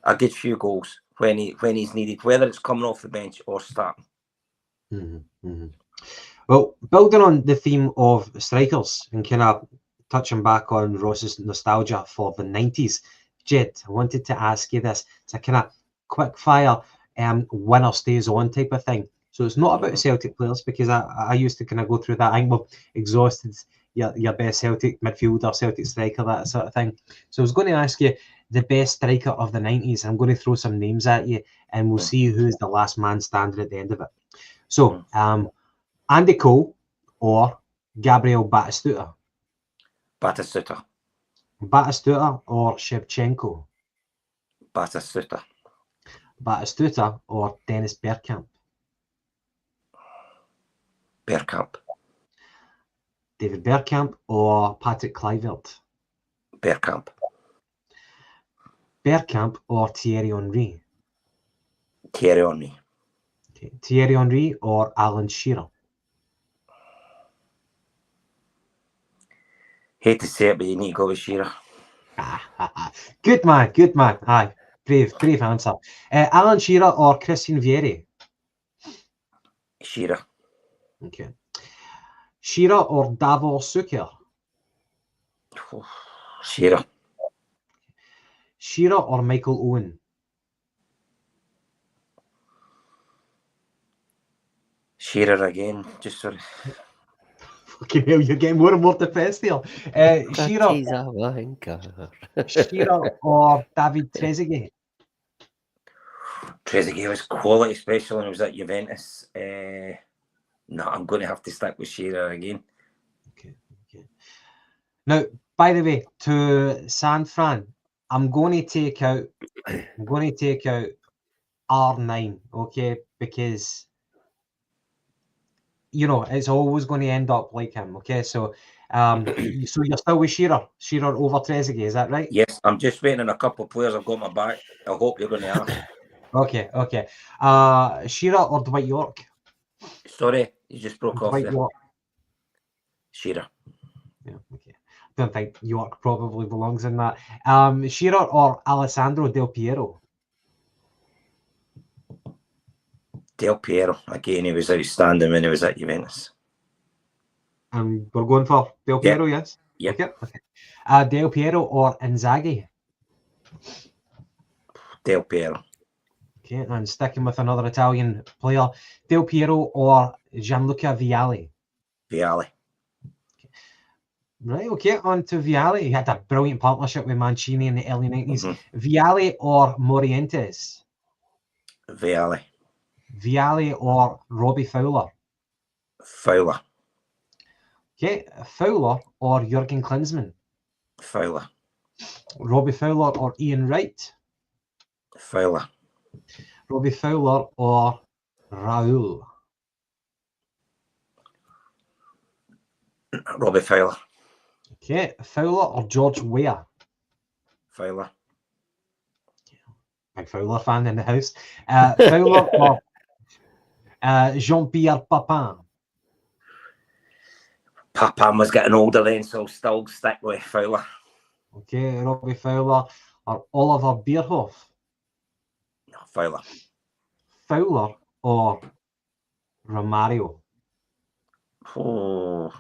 a good few goals when he's needed, whether it's coming off the bench or starting. Well, building on the theme of strikers and kind of touching back on Ross's nostalgia for the 90s, Jed, I wanted to ask you this. It's a kind of quick fire winner stays on type of thing. So it's not about Celtic players, because I used to kind of go through that. I think we've exhausted your best Celtic midfielder, Celtic striker, that sort of thing. So I was going to ask you the best striker of the 90s. I'm going to throw some names at you, and we'll see who's the last man standing at the end of it. So Andy Cole or Gabriel Batistuta? Batistuta. Batistuta or Shevchenko? Batistuta. Batistuta or Dennis Bergkamp? Bergkamp. David Bergkamp or Patrick Kluivert? Bergkamp. Bergkamp or Thierry Henry? Thierry Henry. Okay. Thierry Henry or Alan Shearer? Hate to say it, but you need to go with Shearer. Good man, good man. Aye, brave answer. Alan Shearer or Christian Vieri? Shearer. Okay. Shearer or Davor Suker? Shearer. Shearer or Michael Owen? Shearer again, just sorry. Fucking hell, you're getting more and more depressed there. Shearer or David Trezeguet? Trezeguet was quality, especially when he was at Juventus. No, I'm going to have to stick with Shearer again. Okay. Now, by the way, to San Fran, I'm going to take out R9, okay, because it's always going to end up like him, okay. So, so you're still with Shearer over Trezeguet, is that right? Yes, I'm just waiting on a couple of players I've got my back. I hope you're going to ask. Okay. Shearer or Dwight York? Sorry, you just broke off Dwight there. York. Shearer. Yeah, okay. I don't think York probably belongs in that. Shearer or Alessandro Del Piero? Del Piero. Again, he was outstanding when he was at Juventus. We're going for Del Piero, yes? Yeah. Okay. Del Piero or Inzaghi? Del Piero. Okay, and sticking with another Italian player, Del Piero or Gianluca Vialli? Vialli. Right, okay, on to Vialli. He had a brilliant partnership with Mancini in the early 90s. Mm-hmm. Vialli or Morientes? Vialli. Vialli or Robbie Fowler? Fowler. Okay, Fowler or Jurgen Klinsmann? Fowler. Robbie Fowler or Ian Wright? Fowler. Robbie Fowler or Raul? Robbie Fowler. Okay, Fowler or George Weah? Fowler. Big Fowler fan in the house. Fowler or Jean-Pierre Papin? Papin was getting older then, so I'll still stick with Fowler. Okay, Robbie Fowler or Oliver Bierhoff? No, Fowler. Fowler or Romario? Oh,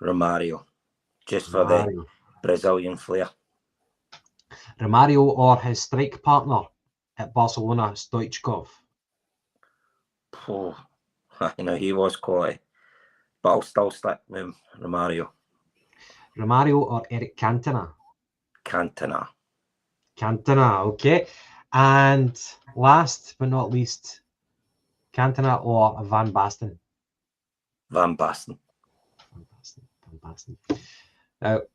Romario. Just for the Brazilian flair. Romario or his strike partner at Barcelona, Stoichkov? Oh, he was quality. But I'll still stick with Romario. Romario or Eric Cantona? Cantona, okay. And last but not least, Cantona or Van Basten? Van Basten.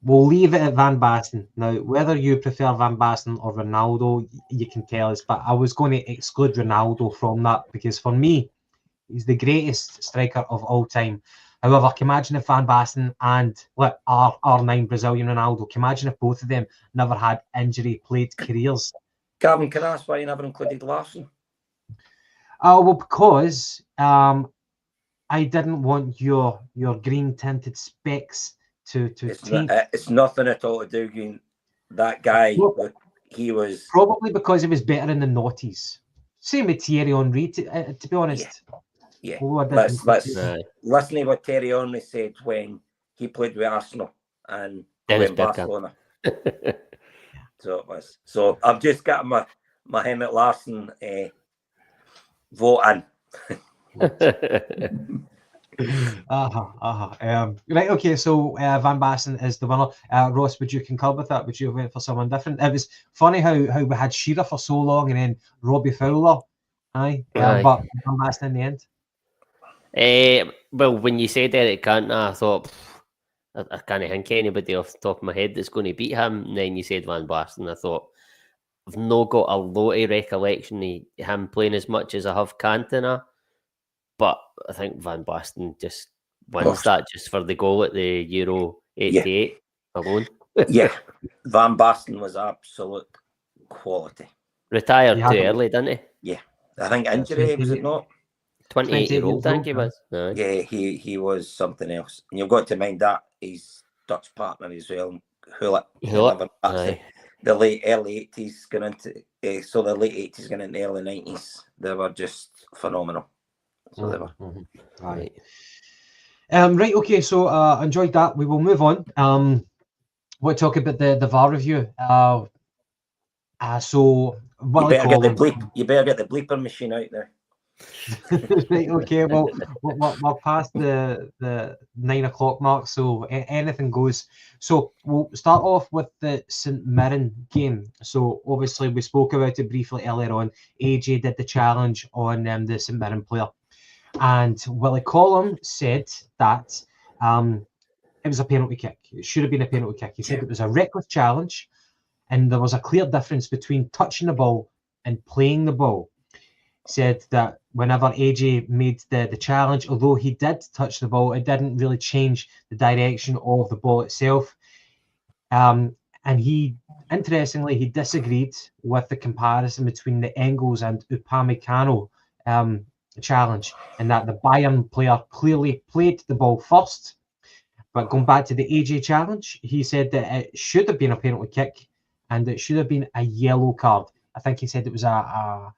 We'll leave it at Van Basten. Now, whether you prefer Van Basten or Ronaldo, you can tell us, but I was going to exclude Ronaldo from that because for me, he's the greatest striker of all time. However, can you imagine if Van Basten and R9 Brazilian Ronaldo, can you imagine if both of them never had injury-plagued careers? Gavin, can I ask why you never included Larsson? Well, because I didn't want your green-tinted specs to it's nothing at all to do with that guy. He was... Probably because he was better in the noughties. Same with Thierry Henry, to be honest. Yeah. Let's listen to what Terry Henry said when he played with Arsenal and with Barcelona. So it was. So I've just got my Henrik Larsson vote in. Right, okay, so Van Basten is the winner. Ross, would you concur with that? Would you have went for someone different? It was funny how we had Shearer for so long and then Robbie Fowler. But Van Basten in the end. Well, when you said Eric Cantona, I thought I can't think anybody off the top of my head that's going to beat him. And then you said Van Basten, I thought I've not got a lot of recollection of him playing as much as I have Cantona, but I think Van Basten just wins that just for the goal at the Euro 88 alone. Yeah, Van Basten was absolute quality. Retired too early, didn't he? Yeah, I think injury, was it not? 28-year-old, I think he was. No. Yeah, he was something else. And you've got to mind that his Dutch partner as well, Hullet. The early 80s going into the late 80s going into the early 90s. They were just phenomenal. So they were. Right. Right, okay, so enjoyed that. We will move on. We'll talk about the VAR review. So you better get the bleeper machine out there. Right, okay, well, we're past the 9 o'clock mark, so anything goes. So we'll start off with the St Mirren game. So obviously we spoke about it briefly earlier on. AJ did the challenge on the St Mirren player. And Willie Collum said that it was a penalty kick. It should have been a penalty kick. He said it was a reckless challenge, and there was a clear difference between touching the ball and playing the ball. He said that whenever AJ made the challenge, although he did touch the ball, it didn't really change the direction of the ball itself. And he, interestingly, he disagreed with the comparison between the Engels and Upamecano challenge, and that the Bayern player clearly played the ball first. But going back to the AJ challenge, he said that it should have been a penalty kick and it should have been a yellow card. I think he said it was a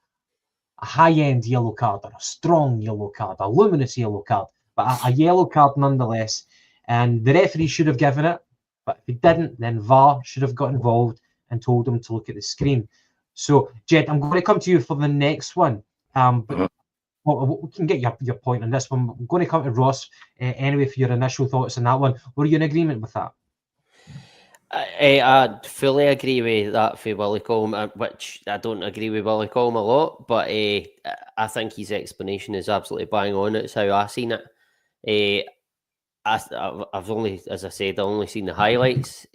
high-end yellow card, or a strong yellow card, a luminous yellow card, but a yellow card nonetheless. And the referee should have given it, but if he didn't, then VAR should have got involved and told him to look at the screen. So, Jed, I'm going to come to you for the next one. But we can get your point on this one. I'm going to come to Ross anyway for your initial thoughts on that one. Were you in agreement with that? I fully agree with that for Willie Collum, which I don't agree with Willie Collum a lot, but I think his explanation is absolutely bang on. It's how I seen it. I've only, as I said, I've only seen the highlights,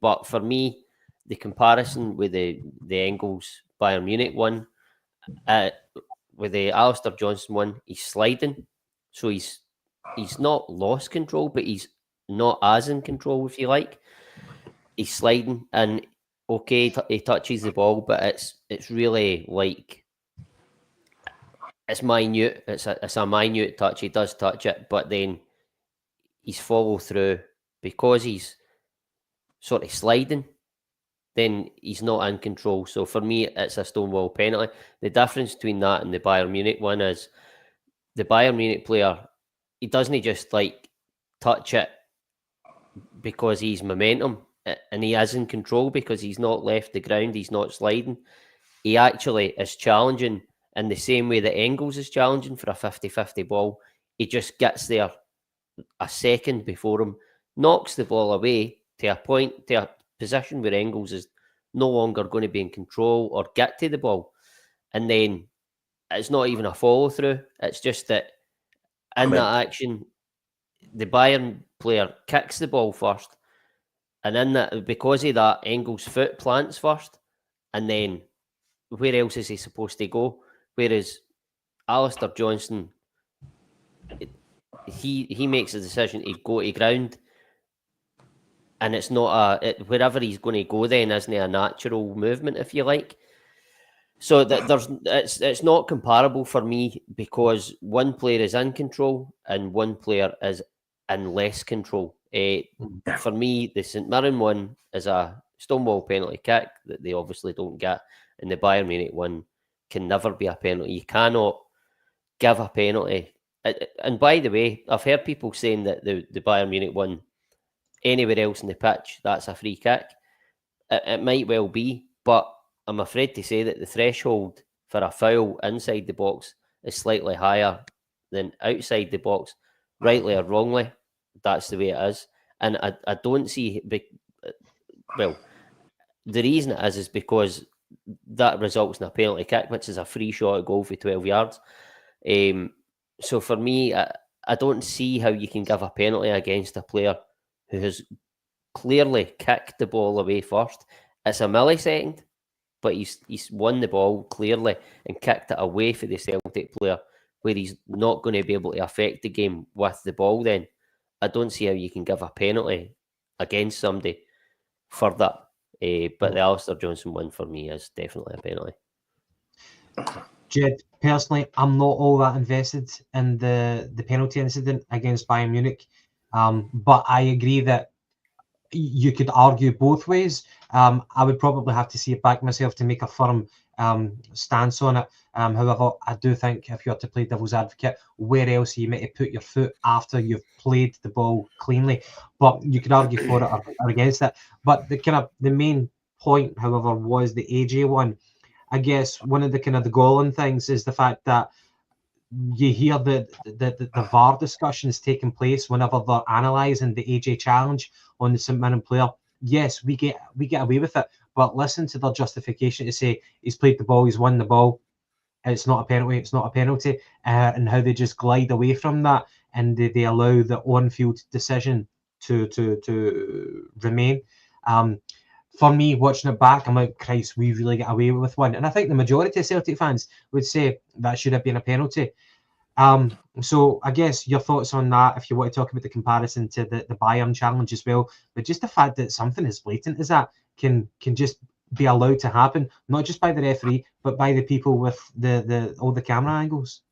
but for me, the comparison with the Engels Bayern Munich one, with the Alistair Johnson one, he's sliding, so he's not lost control, but he's not as in control, if you like. He's sliding, and okay, he touches the ball, but it's really like it's minute. It's a minute touch. He does touch it, but then he's follow through because he's sort of sliding. Then he's not in control. So for me, it's a stonewall penalty. The difference between that and the Bayern Munich one is the Bayern Munich player, he doesn't just like touch it because he's momentum, and he is in control because he's not left the ground, he's not sliding. He actually is challenging in the same way that Engels is challenging for a 50-50 ball. He just gets there a second before him, knocks the ball away to a point, to a position where Engels is no longer going to be in control or get to the ball. And then it's not even a follow through. It's just that in that action, the Bayern player kicks the ball first. And in that, because of that, Engels' foot plants first. And then where else is he supposed to go? Whereas Alistair Johnson, he makes a decision to go to ground. And it's not wherever he's going to go then isn't a natural movement, if you like. So that it's not comparable for me because one player is in control and one player is in less control. For me, the St Mirren one is a stonewall penalty kick that they obviously don't get, and the Bayern Munich one can never be a penalty. You cannot give a penalty. And by the way, I've heard people saying that the Bayern Munich one, anywhere else in the pitch, that's a free kick. It might well be, but I'm afraid to say that the threshold for a foul inside the box is slightly higher than outside the box, rightly or wrongly. That's the way it is. And I don't see... Well, the reason it is because that results in a penalty kick, which is a free shot at goal for 12 yards. So for me, I don't see how you can give a penalty against a player who has clearly kicked the ball away first. It's a millisecond, but he's won the ball clearly and kicked it away for the Celtic player, where he's not going to be able to affect the game with the ball then. I don't see how you can give a penalty against somebody for that. But the Alistair Johnson one for me is definitely a penalty. Jed, personally, I'm not all that invested in the penalty incident against Bayern Munich. But I agree that you could argue both ways. I would probably have to see it back myself to make a firm stance on it. However, I do think if you are to play devil's advocate, where else you might put your foot after you've played the ball cleanly. But you could argue for it or against it. But the main point, however, was the AJ one. I guess one of the the galling things is the fact that you hear the VAR discussions taking place whenever they're analysing the AJ challenge on the St Mirren player. Yes, we get away with it, but listen to their justification to say he's played the ball, he's won the ball. it's not a penalty, it's not a penalty, and how they just glide away from that, and they allow the on-field decision to remain. For me, watching it back, I'm like, Christ, we really get away with one. And I think the majority of Celtic fans would say that should have been a penalty. So I guess your thoughts on that, if you want to talk about the comparison to the Bayern challenge as well, but just the fact that something as blatant as that can just be allowed to happen, not just by the referee, but by the people with all the camera angles.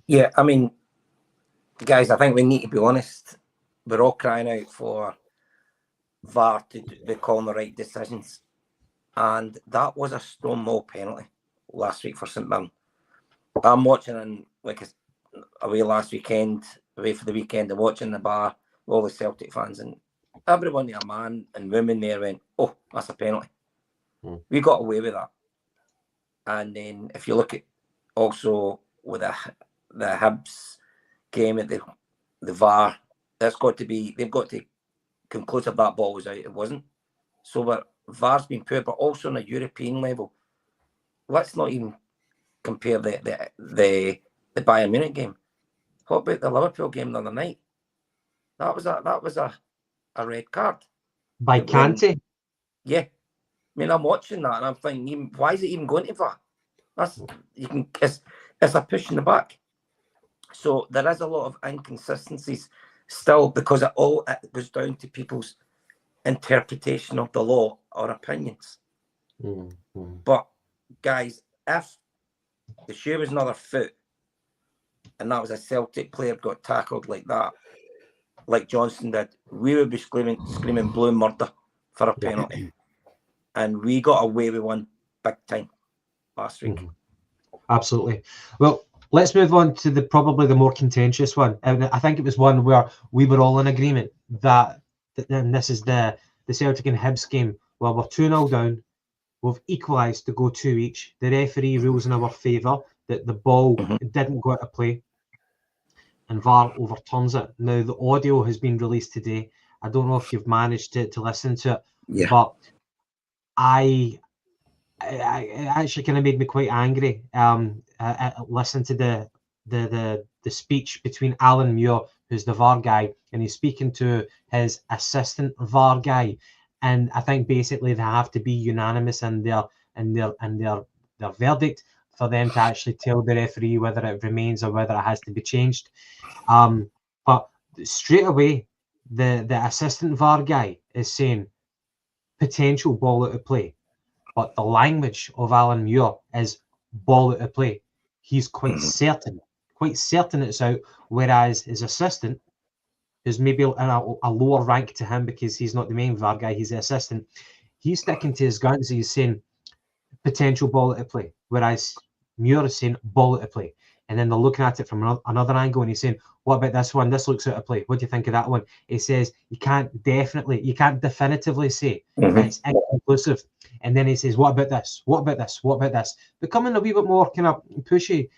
Yeah, I mean, guys, I think we need to be honest. We're all crying out for VAR to be calling the right decisions. And that was a Stonewall penalty last week for St Mirren. I'm watching in away last weekend, away for the weekend, and watching the bar with all the Celtic fans, and everyone, a man and women there, went, "Oh, that's a penalty." We got away with that. And then if you look at also with the Hibs game at the VAR, they've got to conclude that ball was out. It wasn't. So VAR's been poor, but also on a European level. Let's not even compare the Bayern Munich game. What about the Liverpool game the other night? That was a red card By Kante. Yeah. I mean, I'm watching that and I'm thinking, why is it even going to VAR? It's a push in the back. So there is a lot of inconsistencies still, because it goes down to people's interpretation of the law or opinions. But guys, if the shoe was another foot and that was a Celtic player got tackled like that, like Johnson did, we would be screaming blue murder for a penalty. And we got away with one big time last week. Absolutely. Well, let's move on to probably the more contentious one. And I think it was one where we were all in agreement that and this is the Celtic and Hibs game. Well, we're 2-0 down. We've equalised to go 2 each. The referee rules in our favour that the ball didn't go out of play, and VAR overturns it. Now, the audio has been released today. I don't know if you've managed to listen to it, but it actually kind of made me quite angry. I listened to the speech between Alan Muir, who's the VAR guy, and he's speaking to his assistant VAR guy, and I think basically they have to be unanimous in their verdict for them to actually tell the referee whether it remains or whether it has to be changed. But straight away, the assistant VAR guy is saying potential ball out of play. But the language of Alan Muir is ball out of play. He's quite certain it's out, whereas his assistant, who's maybe a lower rank to him because he's not the main VAR guy, he's the assistant, he's sticking to his guns. He's saying potential ball out of play, whereas Muir is saying ball out of play. And then they're looking at it from another angle and he's saying, what about this one? This looks out of play. What do you think of that one? He says, you can't definitively say it's inconclusive. And then he says, what about this? What about this? What about this? Becoming a wee bit more kind of pushy.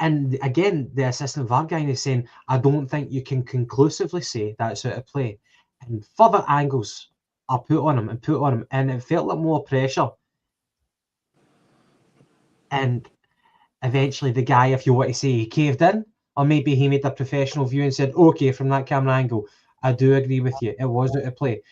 And again, the assistant VAR guy is saying, I don't think you can conclusively say that's out of play. And further angles are put on him. And it felt like more pressure. And eventually the guy, if you want to say, he caved in, or maybe he made a professional view and said, okay, from that camera angle, I do agree with you. It was out of play.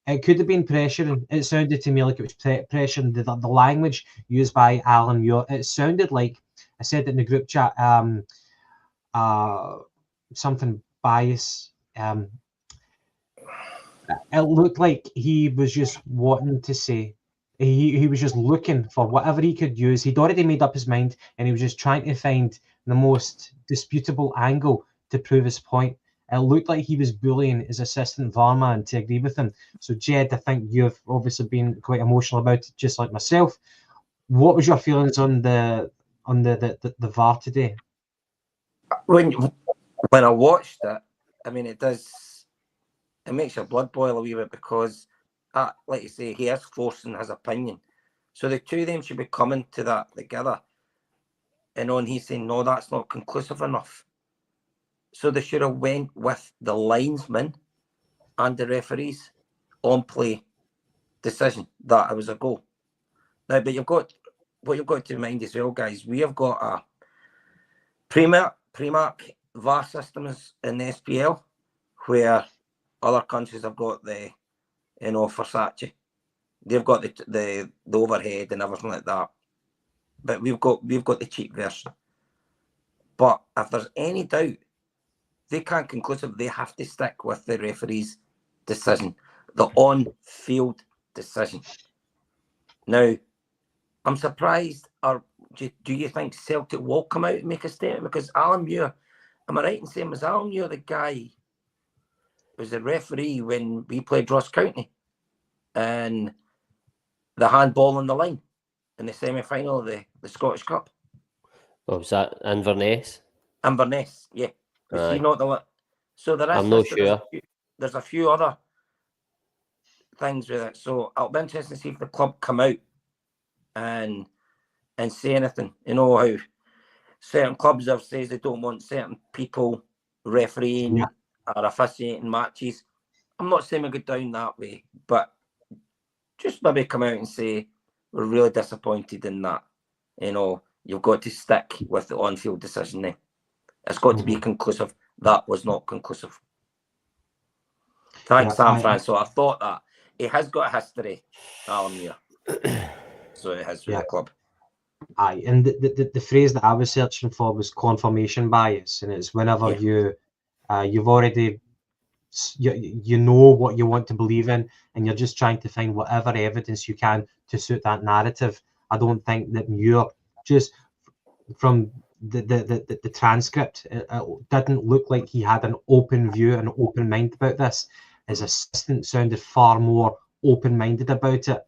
It could have been pressuring. It sounded to me like it was pressuring. The language used by Alan Muir, it sounded like, I said it in the group chat, something bias. It looked like he was just wanting to say, he was just looking for whatever he could use. He'd already made up his mind and he was just trying to find the most disputable angle to prove his point. It looked like he was bullying his assistant VAR man to agree with him. So, Jed, I think you've obviously been quite emotional about it, just like myself. What was your feelings on the VAR today? When I watched it, I mean, it makes your blood boil a wee bit because, like you say, he is forcing his opinion. So the two of them should be coming to that together. And on he's saying, no, that's not conclusive enough. So they should have went with the linesman and the referees on play decision that it was a goal. Now, but you've got what you've got to mind as well, guys, we have got a Primark VAR systems in the SPL, where other countries have got the, Versace. They've got the overhead and everything like that. But we've got the cheap version. But if there's any doubt, they can't conclusive. They have to stick with the referee's decision, the on-field decision. Now, I'm surprised, or do you think Celtic will come out and make a statement? Because Alan Muir, am I right in saying, was Alan Muir the guy, was the referee when we played Ross County and the handball on the line in the semi-final of the Scottish Cup? Oh, was that Inverness? Inverness, yeah. Was he not the? So there is. I'm not sure. There's a few other things with it. So it'll be interesting to see if the club come out and say anything. You know how certain clubs have says they don't want certain people refereeing or officiating matches. I'm not saying we go down that way, but just maybe come out and say we're really disappointed in that. You know, you've got to stick with the on-field decision there. It's got to be conclusive. That was not conclusive. Thanks, Sam Francois. I thought that. He has got a history, Alan Muir. So it has with the club. Aye, and the phrase that I was searching for was confirmation bias, and it's whenever you've already you know what you want to believe in, and you're just trying to find whatever evidence you can to suit that narrative. I don't think that Muir, just from the transcript, it didn't look like he had an open view, an open mind about this. His assistant sounded far more open-minded about it.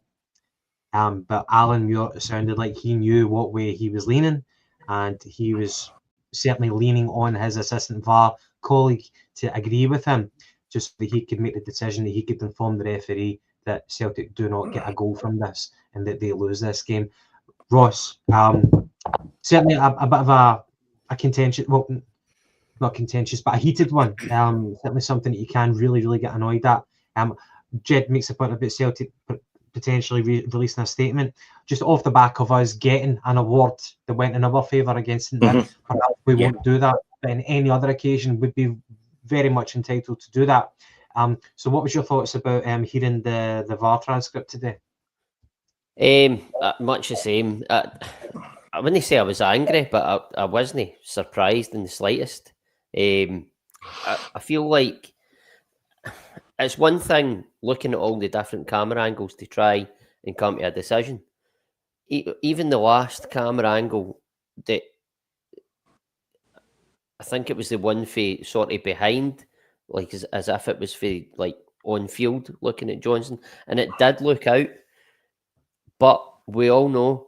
But Alan Muir sounded like he knew what way he was leaning, and he was certainly leaning on his assistant VAR colleague to agree with him, just so that he could make the decision, that he could inform the referee that Celtic do not get a goal from this and that they lose this game. Ross, certainly a bit of a contentious, well, not contentious, but a heated one. Certainly something that you can really get annoyed at. Jed makes a point about Celtic potentially releasing a statement just off the back of us getting an award that went in our favour against St Mirren. Perhaps we won't do that, but in any other occasion we'd be very much entitled to do that. So what was your thoughts about hearing the VAR transcript today? Much the same. I wouldn't say I was angry, but I wasn't surprised in the slightest. I feel like it's one thing looking at all the different camera angles to try and come to a decision. Even the last camera angle, that I think it was the one for sort of behind, like as if it was for like on field looking at Johnson, and it did look out. But we all know,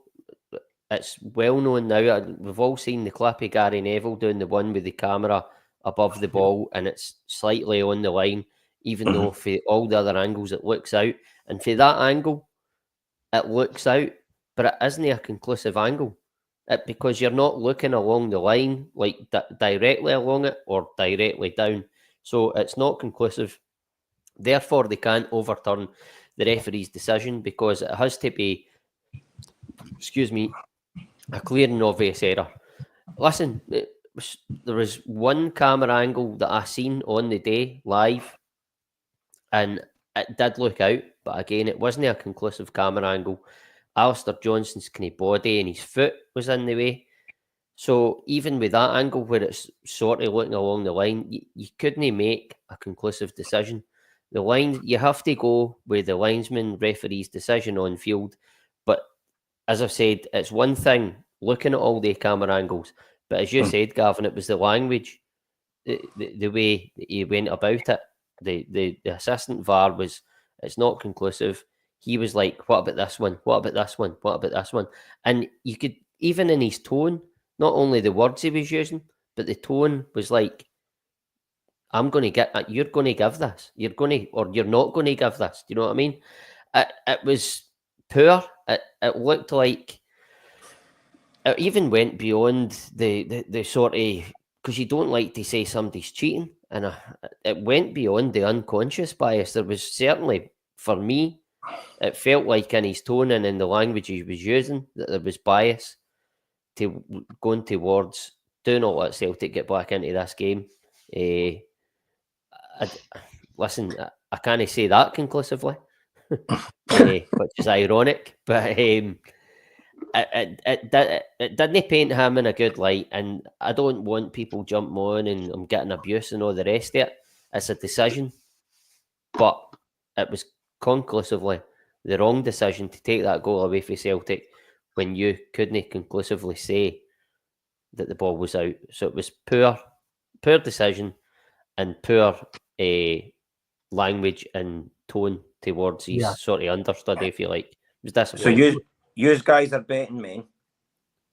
it's well known now, we've all seen the clip of Gary Neville doing the one with the camera above the ball and it's slightly on the line, even though for all the other angles it looks out. And for that angle, it looks out, but it isn't a conclusive angle. Because you're not looking along the line, like directly along it or directly down. So it's not conclusive. Therefore, they can't overturn the referee's decision because it has to be, a clear and obvious error. Listen, there was one camera angle that I seen on the day live, and it did look out, but again, it wasn't a conclusive camera angle. Alistair Johnson's kind of body and his foot was in the way. So even with that angle where it's sort of looking along the line, you couldn't make a conclusive decision. The line, you have to go with the linesman referee's decision on field. But as I've said, it's one thing looking at all the camera angles. But as you said, Gavin, it was the language, the way that he went about it. The assistant VAR was, it's not conclusive. He was like, what about this one? What about this one? What about this one? And you could, even in his tone, not only the words he was using, but the tone was like, you're going to give this. You're going to, or you're not going to give this. Do you know what I mean? It was poor. It looked like, it even went beyond the sort of, because you don't like to say somebody's cheating, and it went beyond the unconscious bias. There was certainly, for me, it felt like in his tone and in the language he was using that there was bias to going towards do not let Celtic get back into this game. Listen, I can't say that conclusively, which is ironic, but it didn't paint him in a good light, and I don't want people jumping on and I'm getting abuse and all the rest of it. It's a decision, but it was conclusively the wrong decision to take that goal away from Celtic when you couldn't conclusively say that the ball was out. So it was poor decision and poor language and tone towards his sort of understudy, if you like. It was disappointing. So you guys are betting me.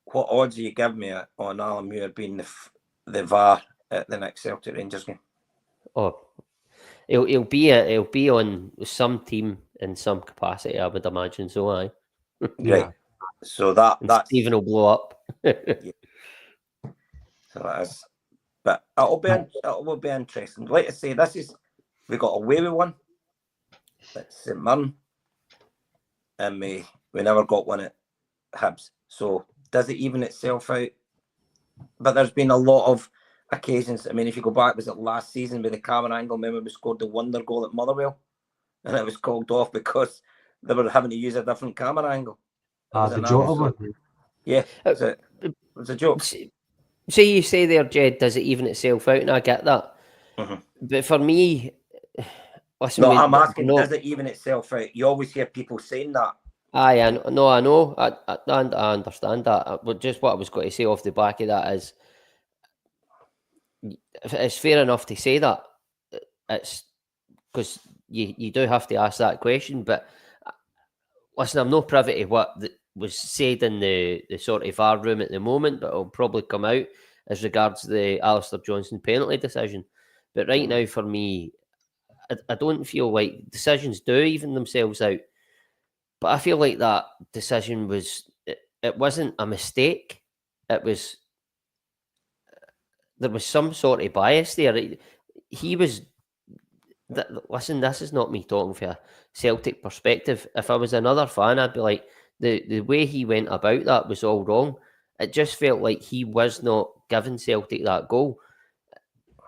What odds do you give me on Alan Muir being the VAR at the next Celtic Rangers game? Oh, it'll be on some team in some capacity, I would imagine. So aye. Right. So that Stephen will blow up. Yeah. So that is, but it will be interesting. Like I say, we got away with one at St Mirren, and we never got one at Hibs. So does it even itself out? But there's been a lot of occasions. I mean, if you go back, was it last season with the camera angle? Remember we scored the wonder goal at Motherwell, and it was called off because they were having to use a different camera angle. The Jota one. Yeah, it was a joke. So you say there, Jed, does it even itself out? And I get that. Mm-hmm. But for me, listen, I'm asking, does it even itself out? You always hear people saying that. I know. I understand that. But just what I was going to say off the back of that is, it's fair enough to say that. It's because you do have to ask that question. But listen, I'm not privy to what was said in the sort of VAR room at the moment, but it'll probably come out as regards the Alistair Johnson penalty decision. But right now, for me, I don't feel like decisions do even themselves out. But I feel like that decision it wasn't a mistake. There was some sort of bias there. Listen, this is not me talking from a Celtic perspective. If I was another fan, I'd be like, the way he went about that was all wrong. It just felt like he was not giving Celtic that goal.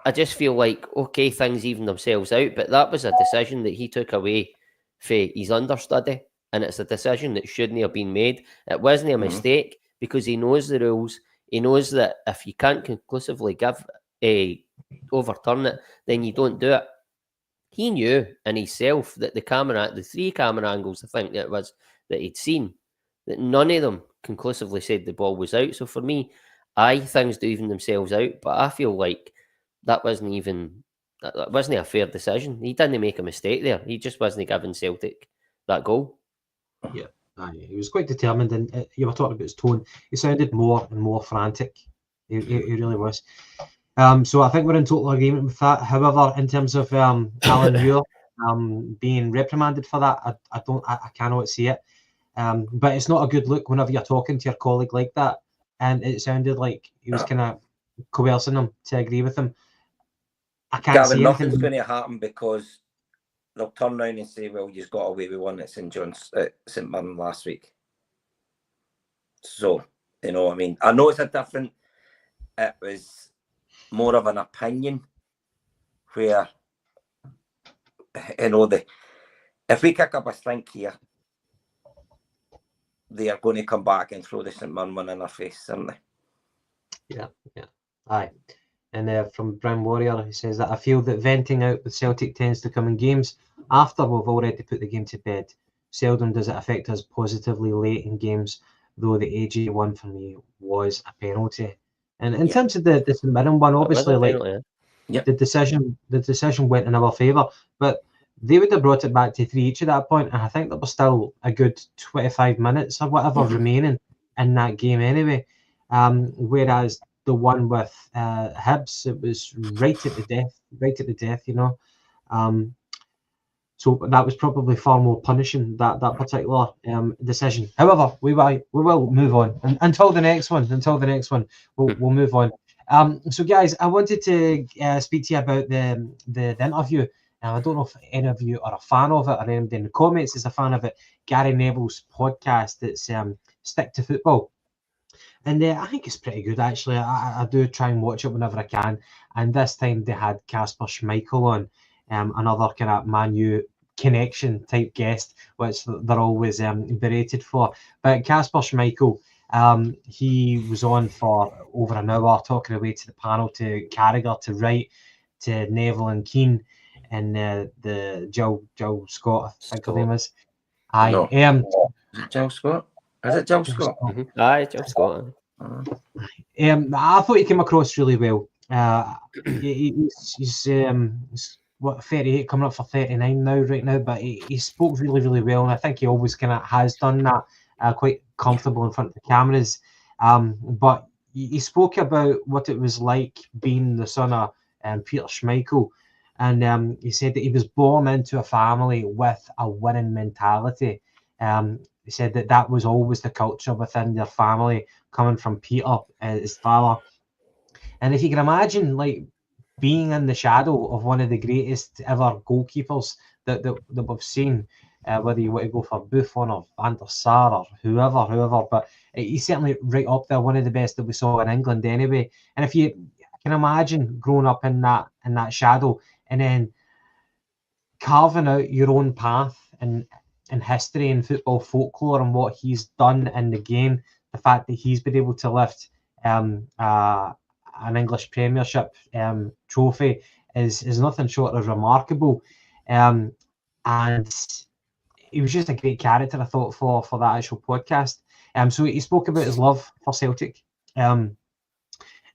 I just feel like, okay, things even themselves out, but that was a decision that he took away from his understudy, and it's a decision that shouldn't have been made. It wasn't a mistake because he knows the rules. He knows that if you can't conclusively overturn it, then you don't do it. He knew in himself that the 3 camera angles, I think it was, that he'd seen, that none of them conclusively said the ball was out. So for me, things do even themselves out, but I feel like that wasn't a fair decision. He didn't make a mistake there. He just wasn't giving Celtic that goal. Yeah, he was quite determined, and you were talking about his tone. He sounded more and more frantic. He really was. So I think we're in total agreement with that. However, in terms of Alan Muir being reprimanded for that, I cannot see it. But it's not a good look whenever you're talking to your colleague like that, and it sounded like he was kind of coercing him to agree with him. I can't Gavin, see nothing's anything. going to happen because they'll turn around and say, well, you've got away with one at St Mirren last week. So, you know what I mean? I know it was more of an opinion where, you know, if we kick up a stink here, they are going to come back and throw the St Mirren one in our face, certainly. Yeah. Aye. And from Brown Warrior, he says that I feel that venting out with Celtic tends to come in games after we've already put the game to bed. Seldom does it affect us positively late in games, though the AG one for me was a penalty. And in terms of the St Mirren one, obviously, the decision went in our favour, but they would have brought it back to 3 each at that point, and I think there was still a good 25 minutes or whatever remaining in that game anyway. Whereas the one with Hibs, it was right at the death, you know. So that was probably far more punishing, that particular decision. However, we will move on until the next one. We'll move on. So guys, I wanted to speak to you about the interview And I don't know if any of you are a fan of it or anybody in the comments is a fan of it. Gary Neville's podcast, it's Stick to Football. And I think it's pretty good, actually. I do try and watch it whenever I can. And this time they had Kasper Schmeichel on, another kind of Man U connection type guest, which they're always berated for. But Kasper Schmeichel, he was on for over an hour, talking away to the panel, to Carragher, to Wright, to Neville and Keane, and the Jill Scott, I think her name is. Aye. No. Is it Jill Scott? Is it Jill Scott? Mm-hmm. Aye, Jill Scott. I thought he came across really well. He's what, 38, coming up for 39 right now, but he spoke really, really well, and I think he always kind of has done that, quite comfortable in front of the cameras. But he spoke about what it was like being the son of Peter Schmeichel, and he said that he was born into a family with a winning mentality. He said that was always the culture within their family, coming from Peter, his father. And if you can imagine, like, being in the shadow of one of the greatest ever goalkeepers that we've seen, whether you want to go for Buffon or Van der Sar or whoever, but he's certainly right up there, one of the best that we saw in England anyway. And if you can imagine growing up in that shadow and then carving out your own path in history and football folklore and what he's done in the game, the fact that he's been able to lift an English Premiership trophy is nothing short of remarkable. And he was just a great character, I thought, for that actual podcast. So he spoke about his love for Celtic, and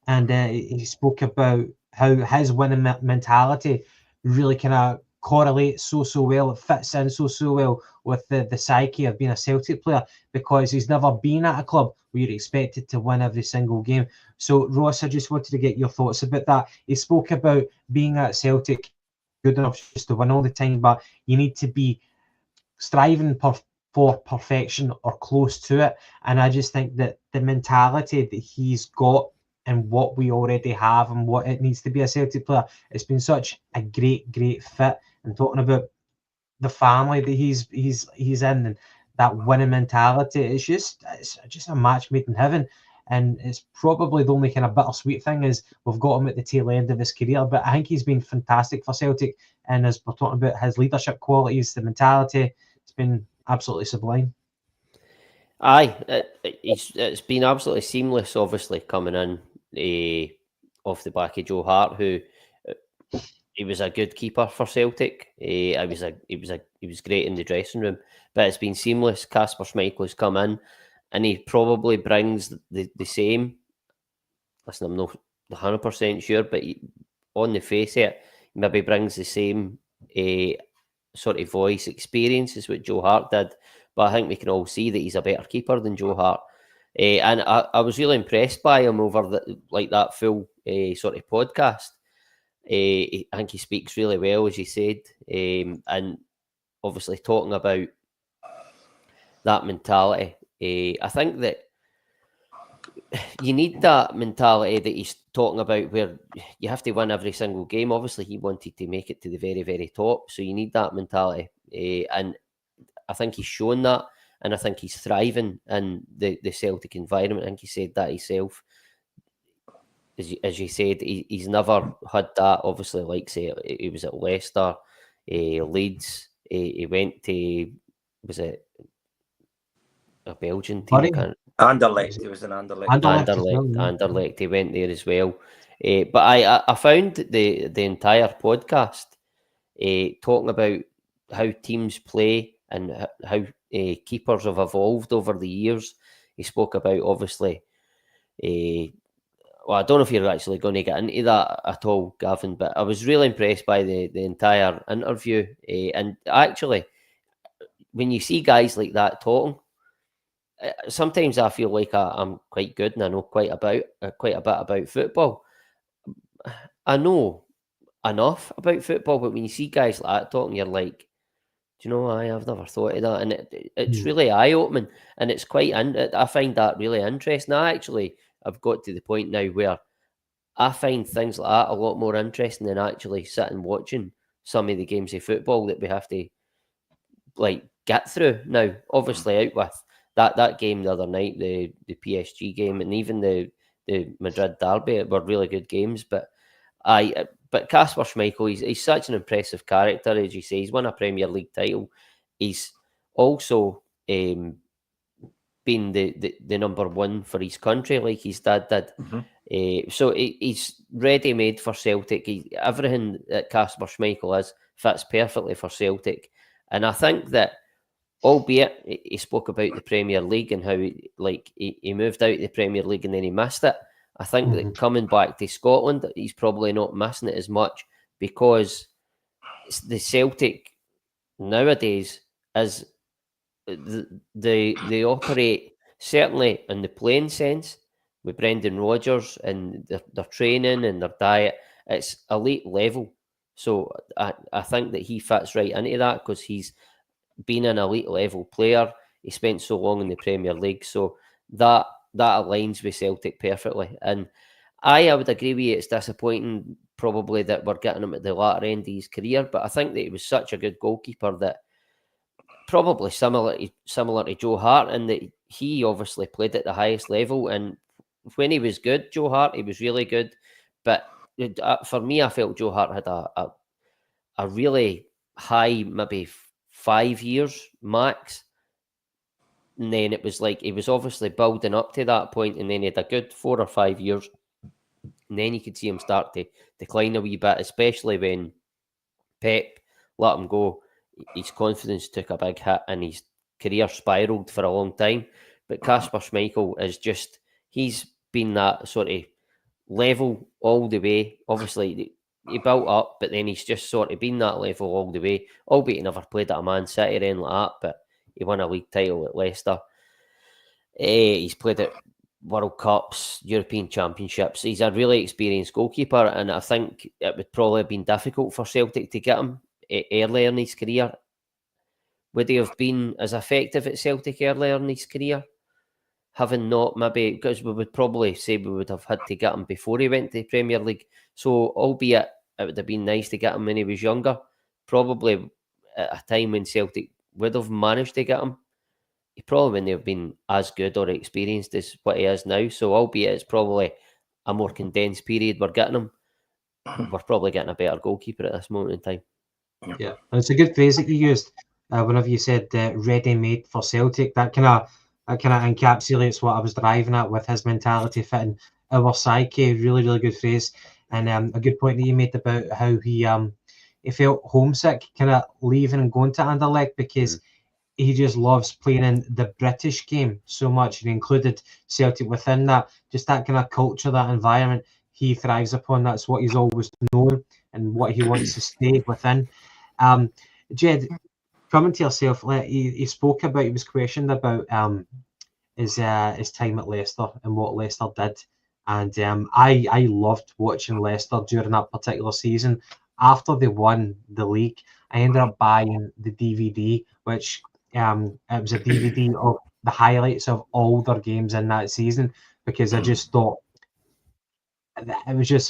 he spoke about how his winning mentality really kind of correlates so well, it fits in so well with the psyche of being a Celtic player, because he's never been at a club where you're expected to win every single game. So Ross, I just wanted to get your thoughts about that. He spoke about being at Celtic good enough just to win all the time, but you need to be striving for perfection or close to it. And I just think that the mentality that he's got and what we already have and what it needs to be a Celtic player, it's been such a great fit. And talking about the family that he's in and that winning mentality, it's just a match made in heaven. And it's probably the only kind of bittersweet thing is we've got him at the tail end of his career, but I think he's been fantastic for Celtic. And as we're talking about his leadership qualities, the mentality, it's been absolutely sublime. Aye, it's been absolutely seamless, obviously, coming in off the back of Joe Hart, who he was a good keeper for Celtic. He was great in the dressing room, but it's been seamless. Kasper Schmeichel has come in, and he probably brings the same. Listen, I'm not 100% sure, but on the face of it, he maybe brings the same sort of voice experience as what Joe Hart did. But I think we can all see that he's a better keeper than Joe Hart. And I was really impressed by him over that full sort of podcast. I think he speaks really well, as you said, and obviously talking about that mentality. I think that you need that mentality that he's talking about, where you have to win every single game. Obviously, he wanted to make it to the very, very top, so you need that mentality, and I think he's shown that, and I think he's thriving in the Celtic environment. I think he said that himself. As you said, he's never had that. Obviously, like say, he was at Leicester, Leeds. He went to, was it a Belgian team? Anderlecht. He was in Anderlecht. Anderlecht. He went there as well. But I found the entire podcast talking about how teams play and how keepers have evolved over the years. He spoke about, obviously, well, I don't know if you're actually going to get into that at all, Gavin, but I was really impressed by the entire interview. And actually, when you see guys like that talking, sometimes I feel like I'm quite good and I know quite a bit about football. I know enough about football, but when you see guys like that talking, you're like, do you know, I've never thought of that. And it's really eye-opening, and it's quite, I find that really interesting. I've got to the point now where I find things like that a lot more interesting than actually sitting watching some of the games of football that we have to like get through. Now, obviously, out with that game the other night, the PSG game, and even the Madrid derby were really good games. But Kasper Schmeichel, he's such an impressive character, as you say. He's won a Premier League title. He's also been the number one for his country, like his dad did. So he's ready made for Celtic. Everything that Kasper Schmeichel is fits perfectly for Celtic, and I think that, albeit he spoke about the Premier League and how he moved out of the Premier League and then he missed it. I think that coming back to Scotland, he's probably not missing it as much, because the Celtic nowadays is they operate, certainly in the playing sense, with Brendan Rodgers and their training and their diet. It's elite level. So I think that he fits right into that, because he's been an elite level player. He spent so long in the Premier League, so that aligns with Celtic perfectly. And I would agree with you, it's disappointing probably that we're getting him at the latter end of his career, but I think that he was such a good goalkeeper that probably similar to Joe Hart, and that he obviously played at the highest level. And when he was good, Joe Hart, he was really good. But for me, I felt Joe Hart had a really high, maybe 5 years max. And then it was like he was obviously building up to that point, and then he had a good 4 or 5 years. And then you could see him start to decline a wee bit, especially when Pep let him go. His confidence took a big hit and his career spiralled for a long time. But Kasper Schmeichel is just, he's been that sort of level all the way. Obviously, he built up, but then he's just sort of been that level all the way, albeit he never played at a Man City or anything like that, but he won a league title at Leicester. He's played at World Cups, European Championships. He's a really experienced goalkeeper, and I think it would probably have been difficult for Celtic to get him earlier in his career. Would he have been as effective at Celtic earlier in his career? Having not, maybe, because we would probably say we would have had to get him before he went to the Premier League. So, albeit it would have been nice to get him when he was younger, probably at a time when Celtic would have managed to get him, he probably wouldn't have been as good or experienced as what he is now. So, albeit it's probably a more condensed period we're getting him, we're probably getting a better goalkeeper at this moment in time. Yeah, and it's a good phrase that you used whenever you said ready-made for Celtic. That kind of encapsulates what I was driving at with his mentality fitting our psyche. Really, really good phrase, and a good point that you made about how he felt homesick, kind of leaving and going to Anderlecht, because he just loves playing in the British game so much, and included Celtic within that. Just that kind of culture, that environment, he thrives upon. That's what he's always known and what he wants to stay within. Jed, coming to yourself, he spoke about, he was questioned about his time at Leicester and what Leicester did. And I loved watching Leicester during that particular season. After they won the league, I ended up buying the DVD, which it was a DVD of the highlights of all their games in that season, because I just thought it was just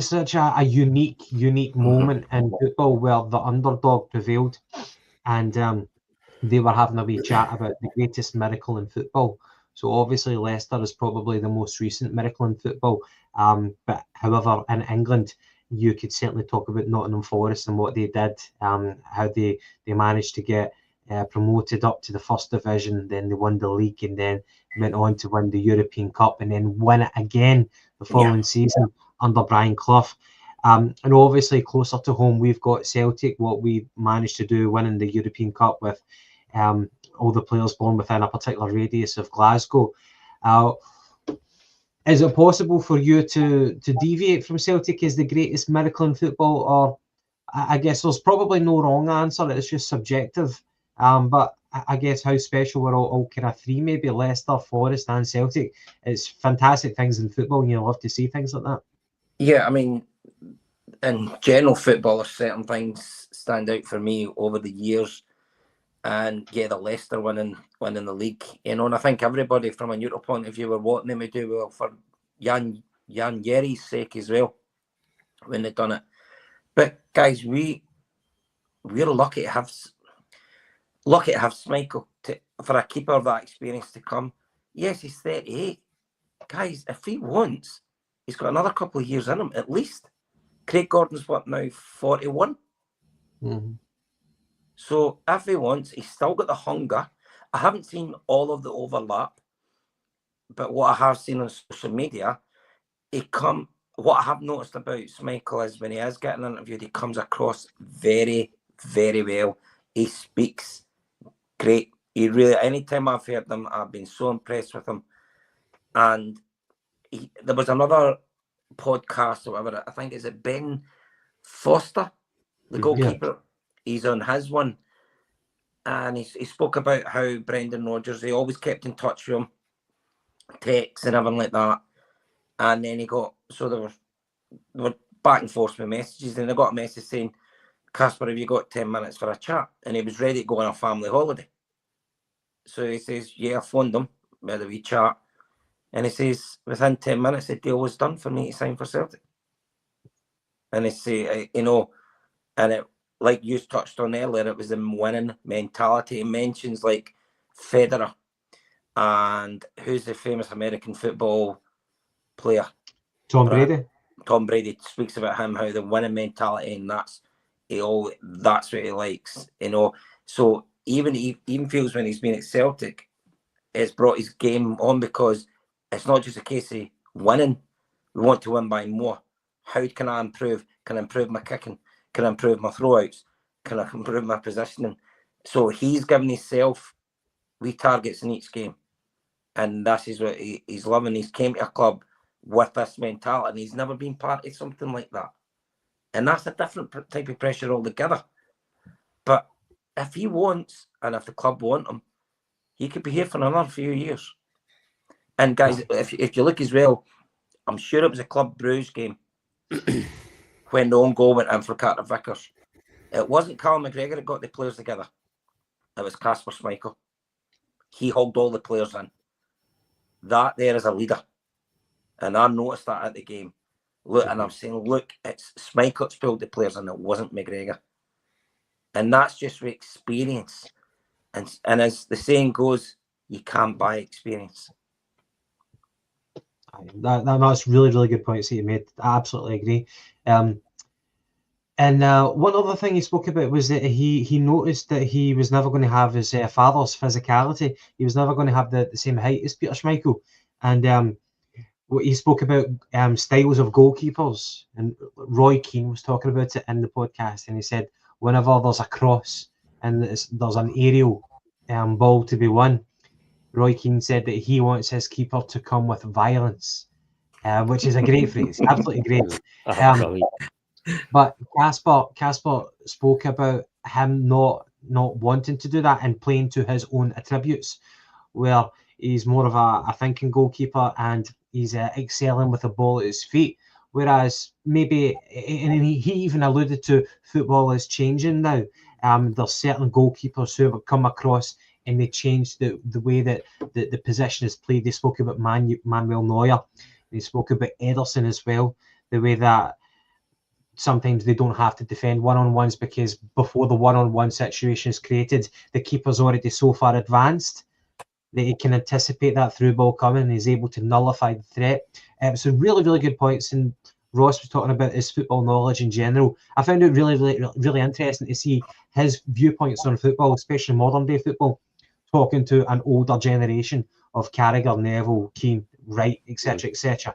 such a unique moment in football where the underdog prevailed, and they were having a wee chat about the greatest miracle in football. So obviously Leicester is probably the most recent miracle in football. But however, in England, you could certainly talk about Nottingham Forest and what they did, how they managed to get promoted up to the first division, then they won the league, and then went on to win the European Cup, and then win it again the following season under Brian Clough. And obviously closer to home, we've got Celtic, what we managed to do winning the European Cup with all the players born within a particular radius of Glasgow. Is it possible for you to deviate from Celtic as the greatest miracle in football? Or I guess there's probably no wrong answer, it's just subjective. But I guess how special were all kind of three, maybe Leicester, Forest and Celtic. It's fantastic things in football, and you love to see things like that. Yeah, I mean, in general football, certain things stand out for me over the years. And yeah, the Leicester winning the league, and I think everybody from a neutral point of view were wanting them to do well for Jan Yerry's sake as well. when they done it. But guys, we're lucky to have Schmeichel for a keeper of that experience to come. Yes, he's 38. Guys, if he wants, he's got another couple of years in him at least. Craig Gordon's what now, 41? Mm-hmm. So if he wants, he's still got the hunger. I haven't seen all of the overlap, but what I have seen on social media, what I have noticed about Schmeichel is when he is getting interviewed, he comes across very, very well. He speaks great. He really, anytime I've heard him, I've been so impressed with him. And there was another podcast or whatever, I think, is it Ben Foster, the goalkeeper? Yeah. He's on his one. And he spoke about how Brendan Rodgers, he always kept in touch with him, texts and everything like that. And then they were back and forth with messages, and they got a message saying, Kasper, have you got 10 minutes for a chat? And he was ready to go on a family holiday. So he says, yeah, I phoned him, we had a wee chat. And he says, within 10 minutes, the deal was done for me to sign for Celtic. And he say, and it, like you touched on earlier, it was the winning mentality. He mentions like Federer and who's the famous American football player? Tom Brady. Tom Brady speaks about him, how the winning mentality, and that's what he likes, So even feels when he's been at Celtic, it's brought his game on, because it's not just a case of winning. We want to win by more. How can I improve? Can I improve my kicking? Can I improve my throwouts? Can I improve my positioning? So he's given himself wee targets in each game. And that is what he's loving. He's came to a club with this mentality, and he's never been part of something like that. And that's a different type of pressure altogether. But if he wants, and if the club want him, he could be here for another few years. And guys, if you look as well, I'm sure it was a Club Bruges game when the own goal went in for Carter Vickers. It wasn't Callum McGregor that got the players together. It was Kasper Schmeichel. He hugged all the players in. That there is a leader. And I noticed that at the game. Look, and I'm saying, look, it's Schmeichel that's pulled the players in, it wasn't McGregor. And that's just with experience. And as the saying goes, you can't buy experience. That's really, really good points that you made. I absolutely agree. And one other thing he spoke about was that he noticed that he was never going to have his father's physicality. He was never going to have the same height as Peter Schmeichel. And he spoke about styles of goalkeepers. And Roy Keane was talking about it in the podcast. And he said, whenever there's a cross and there's an aerial ball to be won, Roy Keane said that he wants his keeper to come with violence, which is a great phrase, absolutely great. But Kasper spoke about him not wanting to do that and playing to his own attributes, where he's more of a thinking goalkeeper and he's excelling with the ball at his feet. Whereas maybe, and he even alluded to football is changing now. There's certain goalkeepers who have come across and they changed the way that the position is played. They spoke about Manuel Neuer. They spoke about Ederson as well, the way that sometimes they don't have to defend one-on-ones because before the one-on-one situation is created, the keeper's already so far advanced that he can anticipate that through ball coming and is able to nullify the threat. So really, really good points. And Ross was talking about his football knowledge in general. I found it really, really, really interesting to see his viewpoints on football, especially modern day football, talking to an older generation of Carragher, Neville, Keane, Wright, etc., etc.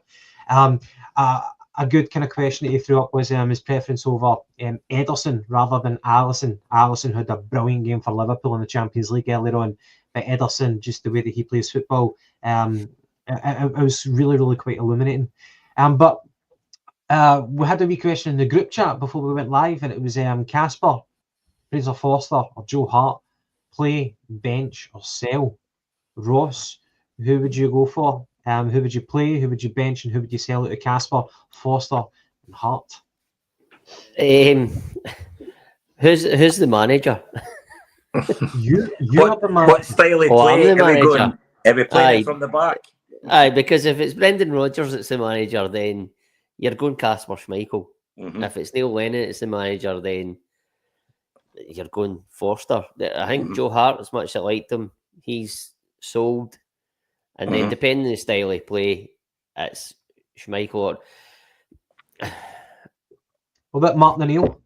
A good kind of question that he threw up was his preference over Ederson rather than Alisson. Alisson had a brilliant game for Liverpool in the Champions League earlier on, but Ederson, just the way that he plays football, it was really, really quite illuminating. But we had a wee question in the group chat before we went live, and it was Kasper, Fraser Forster, or Joe Hart, play, bench, or sell? Ross, who would you go for? Who would you play? Who would you bench? And who would you sell out of Kasper, Forster, and Hart? Who's the manager? you are the manager. What style of play? Are we playing from the back? Aye, because if it's Brendan Rodgers that's the manager, then you're going Kasper Schmeichel. If it's Neil Lennon, it's the manager, then you're going Forster. I think Joe Hart, as much as I liked him, he's sold. And then depending on the style of play, it's Schmeichel. What about Martin O'Neill?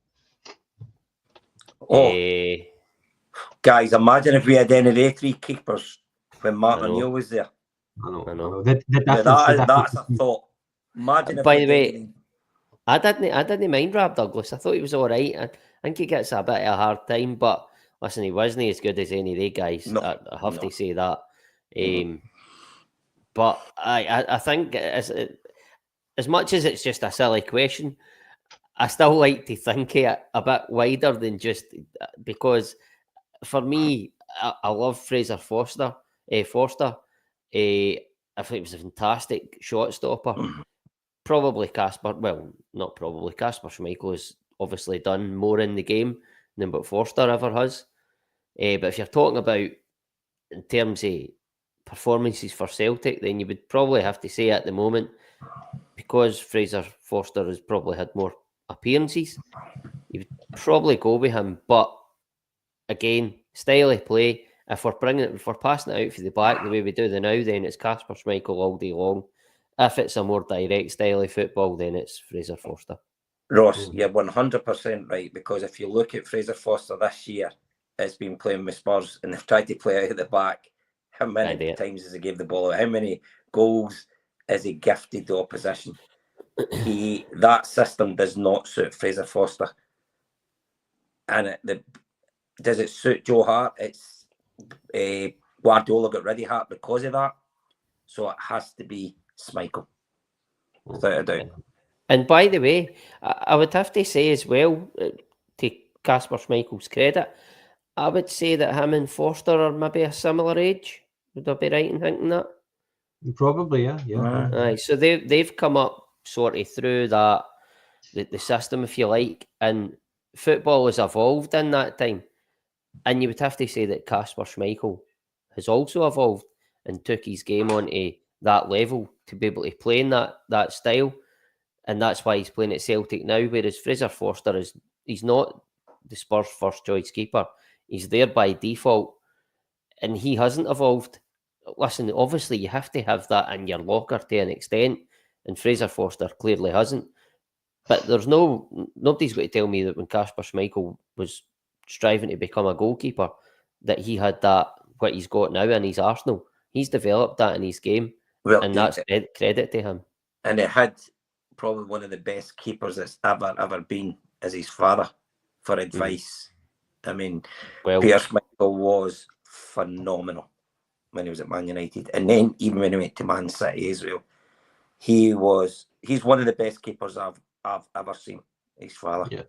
Guys, imagine if we had any of the 3 keepers when Martin O'Neill was there. I know. That's a thought. Imagine by the way, I didn't mind Rob Douglas. I thought he was all right. I think he gets a bit of a hard time, but listen, he wasn't as good as any of the guys. I have to say that. But I think as much as it's just a silly question, I still like to think it a bit wider than just because for me, I love Fraser Forster. I think he was a fantastic shot stopper. Probably Kasper, well, not probably, Kasper Schmeichel has obviously done more in the game than what Forster ever has. But if you're talking about in terms of performances for Celtic, then you would probably have to say at the moment, because Fraser Forster has probably had more appearances, you would probably go with him. But again, style of play, if we're passing it out for the back the way we do the now, then it's Kasper Schmeichel all day long. If it's a more direct style of football, then it's Fraser Forster. Ross, you're 100% right, because if you look at Fraser Forster this year, it's been playing with Spurs and they've tried to play out at the back. How many times has he gave the ball out? How many goals has he gifted the opposition? That system does not suit Fraser Forster. And does it suit Joe Hart? It's Guardiola got rid of Hart because of that. So it has to be Schmeichel, without a doubt. And by the way, I would have to say as well, to Kasper Schmeichel's credit, I would say that him and Forster are maybe a similar age. Would I be right in thinking that? Probably, yeah. Aye, so they've come up sort of through that the system, if you like, and football has evolved in that time. And you would have to say that Kasper Schmeichel has also evolved and took his game onto that level to be able to play in that style. And that's why he's playing at Celtic now, whereas Fraser Forster he's not the Spurs' first choice keeper. He's there by default, and he hasn't evolved. Listen, obviously you have to have that in your locker to an extent, and Fraser Forster clearly hasn't. But there's nobody's going to tell me that when Kasper Schmeichel was striving to become a goalkeeper, that he had that, what he's got now in his arsenal. He's developed that in his game, and that's credit to him. And he had probably one of the best keepers that's ever been as his father for advice. I mean, Peter Schmeichel was phenomenal when he was at Man United, and then even when he went to Man City as well, he's one of the best keepers I've ever seen. His father. Yeah.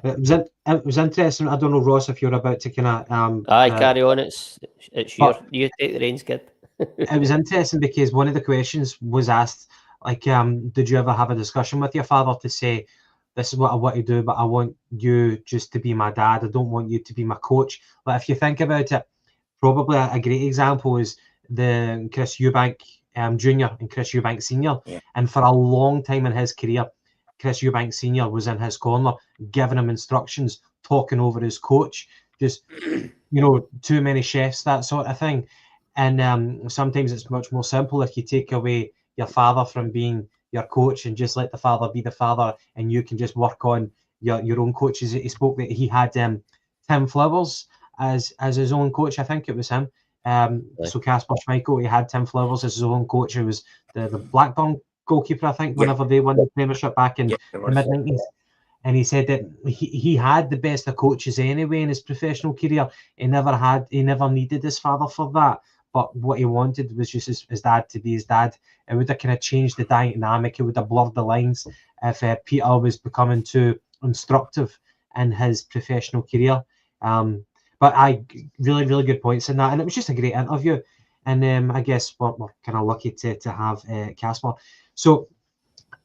It was interesting. I don't know, Ross, if you're about to kind of carry on. It's you take the reins, kid. It was interesting because one of the questions was asked, like, did you ever have a discussion with your father to say, this is what I want to do, but I want you just to be my dad. I don't want you to be my coach. But if you think about it, probably a great example is the Chris Eubank Jr. and Chris Eubank Sr. Yeah. And for a long time in his career, Chris Eubank Sr. was in his corner, giving him instructions, talking over his coach, just, too many chefs, that sort of thing. And sometimes it's much more simple if you take away your father from being your coach and just let the father be the father, and you can just work on your own coaches. He spoke that he had Tim Flowers as his own coach. I think it was him. So Kasper Schmeichel, he had Tim Flowers as his own coach, who was the Blackburn goalkeeper, I think, whenever they won the Premiership back in the mid-90s. And he said that he had the best of coaches anyway in his professional career. He never needed his father for that. But what he wanted was just his dad to be his dad. It would have kind of changed the dynamic. It would have blurred the lines if Peter was becoming too instructive in his professional career. But really, really good points in that. And it was just a great interview. And I guess we're kind of lucky to have Kasper. So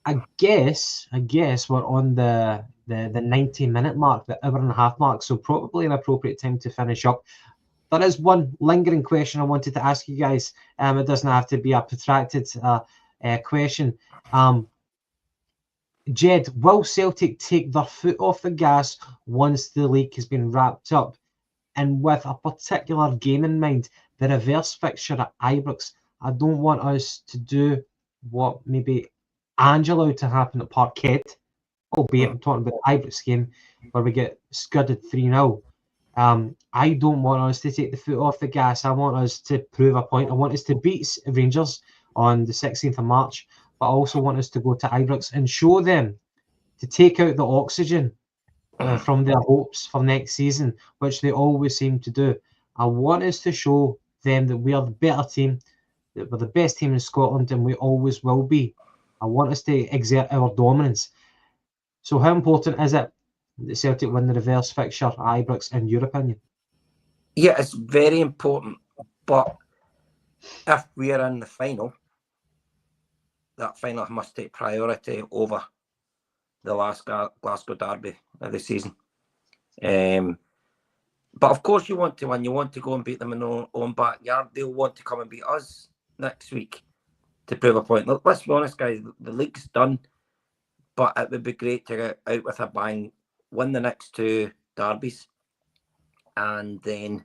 I guess we're on the 90-minute mark, the hour and a half mark. So probably an appropriate time to finish up. There is one lingering question I wanted to ask you guys. It doesn't have to be a protracted question. Jed, will Celtic take their foot off the gas once the league has been wrapped up? And with a particular game in mind, the reverse fixture at Ibrox, I don't want us to do what maybe Angelo to happen at Parkhead, albeit I'm talking about the Ibrox game where we get scudded 3-0. I don't want us to take the foot off the gas. I want us to prove a point. I want us to beat Rangers on the 16th of March, but I also want us to go to Ibrox and show them to take out the oxygen from their hopes for next season, which they always seem to do. I want us to show them that we are the better team, that we're the best team in Scotland, and we always will be. I want us to exert our dominance. So how important is it that Celtic win the reverse fixture at Ibrox, in your opinion? Yeah, it's very important. But if we're in the final, that final must take priority over the last Glasgow derby of the season. But of course you want to win. You want to go and beat them in their own backyard. They'll want to come and beat us next week to prove a point. Look, let's be honest, guys. The league's done, but it would be great to get out with a bang, win the next two derbies, and then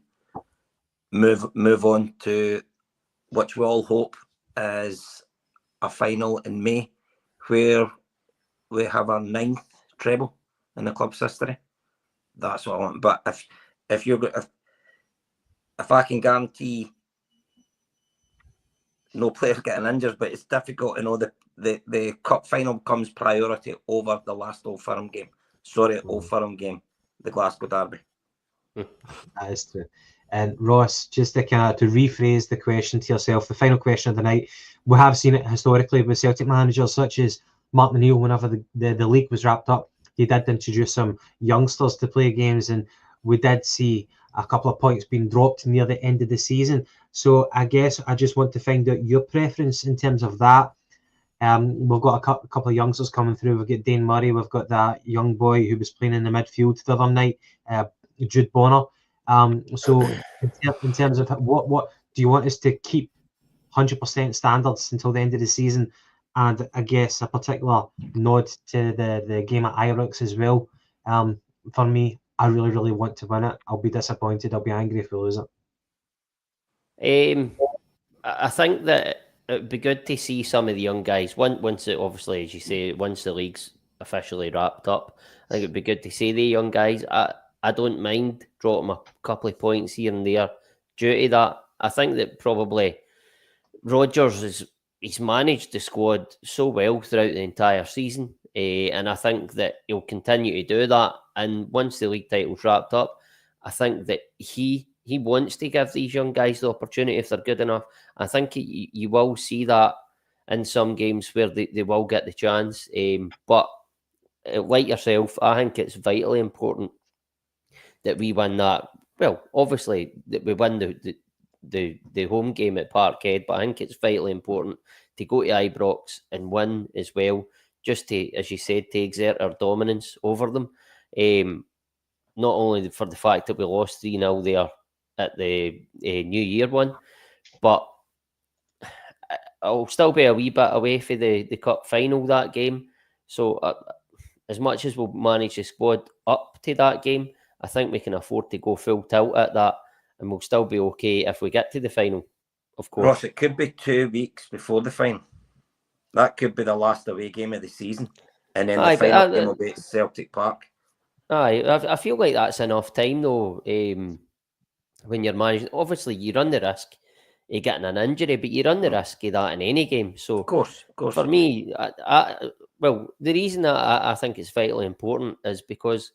move on to which we all hope is a final in May, where we have our 9th treble in the club's history. That's what I want. But if I can guarantee no players getting injured, but it's difficult to know the cup final comes priority over the last Old Firm game. Old Firm game, the Glasgow derby. That is true. And Ross, just to rephrase the question to yourself, the final question of the night, we have seen it historically with Celtic managers such as Mark Neal. Whenever the league was wrapped up, he did introduce some youngsters to play games, and we did see a couple of points being dropped near the end of the season. So I guess I just want to find out your preference in terms of that. We've got a couple of youngsters coming through. We've got Dane Murray. We've got that young boy who was playing in the midfield the other night, Jude Bonner. So in terms of what do you want us to keep 100% standards until the end of the season? And I guess a particular nod to the game at Ibrox as well. For me, I really, really want to win it. I'll be disappointed. I'll be angry if we lose it. I think that it would be good to see some of the young guys once it, obviously, as you say, once the league's officially wrapped up. I think it'd be good to see the young guys. I don't mind dropping a couple of points here and there due to that. I think that probably Rodgers he's managed the squad so well throughout the entire season, and I think that he'll continue to do that. And once the league title's wrapped up, I think that he wants to give these young guys the opportunity if they're good enough. I think you will see that in some games where they will get the chance. But like yourself, I think it's vitally important that we win that. Well, obviously that we win the home game at Parkhead, but I think it's vitally important to go to Ibrox and win as well, just to, as you said, to exert our dominance over them. Not only for the fact that we lost 3-0 there at the New Year one, but I'll still be a wee bit away for the cup final that game. So as much as we'll manage the squad up to that game, I think we can afford to go full tilt at that, and we'll still be okay if we get to the final, of course. Ross, it could be 2 weeks before the final. That could be the last away game of the season. And then the final game will be at Celtic Park. I feel like that's enough time, though, when you're managing. Obviously, you run the risk of getting an injury, but you run the risk of that in any game. So, of course. For me, well, the reason that I think it's vitally important is because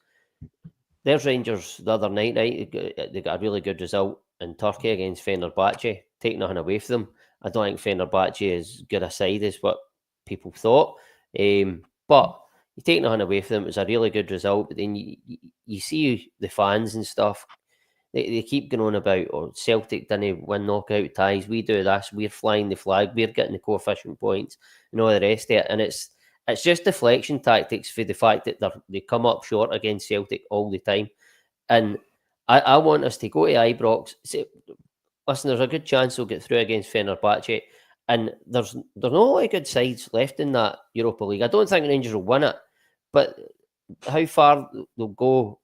there's Rangers the other night, right? They got a really good result in Turkey against Fenerbahce, take nothing away from them. I don't think Fenerbahce is good a side as what people thought. But you take nothing away from them, it was a really good result. But then you see the fans and stuff, they keep going on about, Celtic didn't win knockout ties, we do this, we're flying the flag, we're getting the coefficient points, and all the rest of it. And it's just deflection tactics for the fact that they come up short against Celtic all the time. And I want us to go to Ibrox. Listen, there's a good chance we'll get through against Fenerbahce. and there's not a lot of good sides left in that Europa League. I don't think Rangers will win it, but how far they'll go,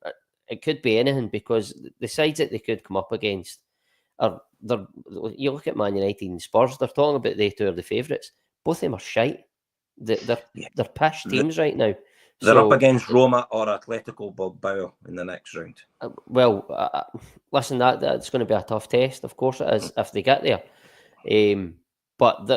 it could be anything, because the sides that they could come up against are, you look at Man United and Spurs, they're talking about they two are the favourites. Both of them are shite. They're pish teams right now. They're up against Roma or Atletico Bilbao in the next round. Listen, that's going to be a tough test. Of course it is, if they get there. But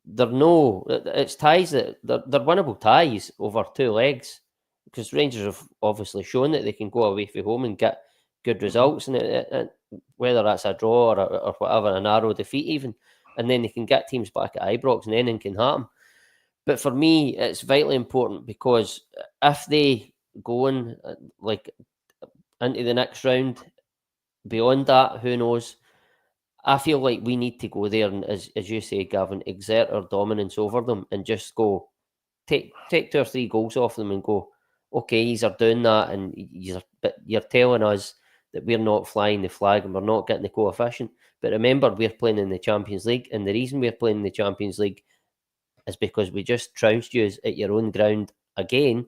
it's ties that they're winnable ties over 2 legs, because Rangers have obviously shown that they can go away from home and get good results, and whether that's a draw or whatever, a narrow defeat even, and then they can get teams back at Ibrox and anything can happen. But for me, it's vitally important, because if they go in into the next round, beyond that, who knows? I feel like we need to go there and, as you say, Gavin, exert our dominance over them and just go take 2 or 3 goals off them and go, okay, yous are doing that, and you're telling us that we're not flying the flag and we're not getting the coefficient. But remember, we're playing in the Champions League, and the reason we're playing in the Champions League is because we just trounced you at your own ground again,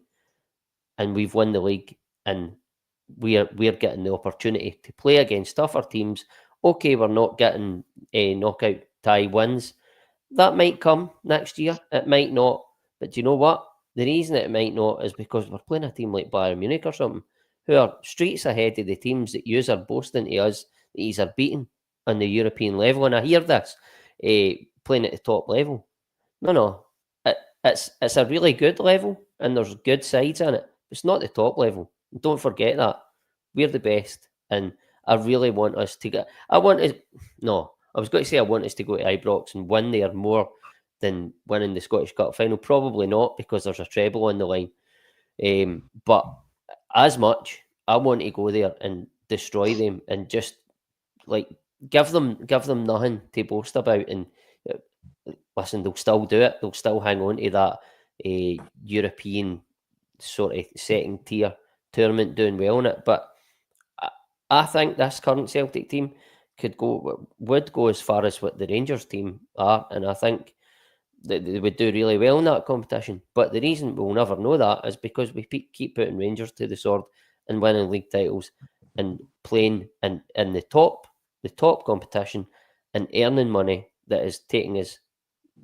and we've won the league, and we're getting the opportunity to play against tougher teams. Okay, we're not getting knockout tie wins. That might come next year. It might not. But do you know what? The reason it might not is because we're playing a team like Bayern Munich or something, who are streets ahead of the teams that yous are boasting to us that yous are beating on the European level. And I hear this, playing at the top level. No. It's a really good level, and there's good sides in it. It's not the top level. Don't forget that. We're the best, and I really want us to get... I was going to say I want us to go to Ibrox and win there more than winning the Scottish Cup final. Probably not, because there's a treble on the line. But as much, I want to go there and destroy them and just give them nothing to boast about. And listen, they'll still do it. They'll still hang on to that European sort of second tier tournament, doing well in it. But I think this current Celtic team would go as far as what the Rangers team are, and I think that they would do really well in that competition. But the reason we'll never know that is because we keep putting Rangers to the sword and winning league titles and playing in the top competition and earning money that is taking us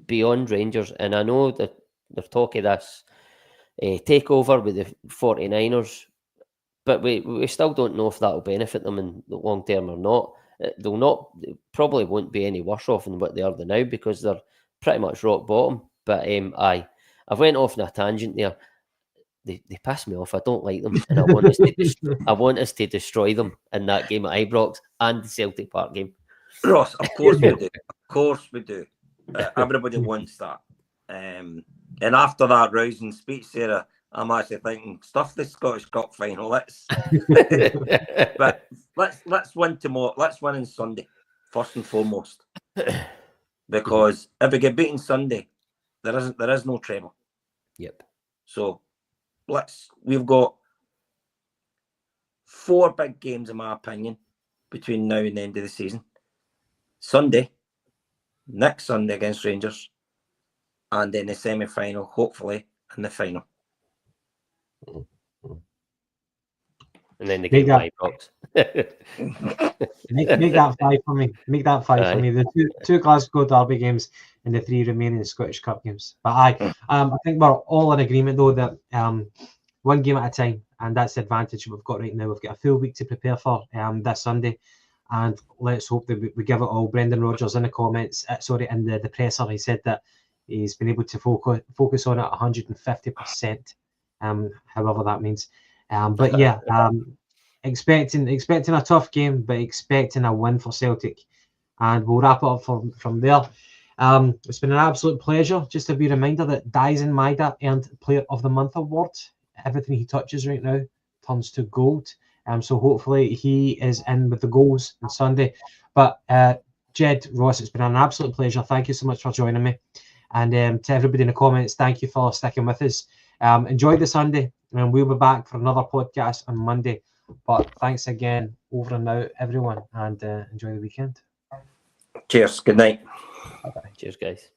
beyond Rangers. And I know that they're talking this takeover with the 49ers, but we still don't know if that will benefit them in the long term or not. They probably won't be any worse off than what they are now, because they're pretty much rock bottom. But I've went off on a tangent there. They piss me off. I don't like them, and I want us to destroy them in that game at Ibrox and the Celtic Park game. Ross, of course we do. Of course we do. Everybody wants that. And after that rousing speech, Sarah, I'm actually thinking, stuff the Scottish Cup final. Let's win tomorrow. Let's win on Sunday, first and foremost. Because if we get beaten Sunday, there is no treble. Yep. So we've got 4 big games, in my opinion, between now and the end of the season. Sunday, next Sunday against Rangers, and then the semi-final, hopefully, and the final. And then the game at Ibrox. make that 5 for me. Make that 5 for me. The two Glasgow Derby games and the 3 remaining Scottish Cup games. But I think we're all in agreement, though, that one game at a time, and that's the advantage we've got right now. We've got a full week to prepare for this Sunday, and let's hope that we give it all. Brendan Rodgers in the comments, in the presser, he said that he's been able to focus on it 150%, however that means. But yeah, expecting a tough game, but expecting a win for Celtic, and we'll wrap it up from there. It's been an absolute pleasure. Just to be reminded that Dyson Maida earned Player of the Month award. Everything he touches right now turns to gold. So hopefully he is in with the goals on Sunday. But Jed, Ross, it's been an absolute pleasure. Thank you so much for joining me. And to everybody in the comments, thank you for sticking with us. Enjoy the Sunday, and we'll be back for another podcast on Monday. But thanks again, over and out, everyone, and enjoy the weekend. Cheers. Good night. Bye-bye. Cheers, guys.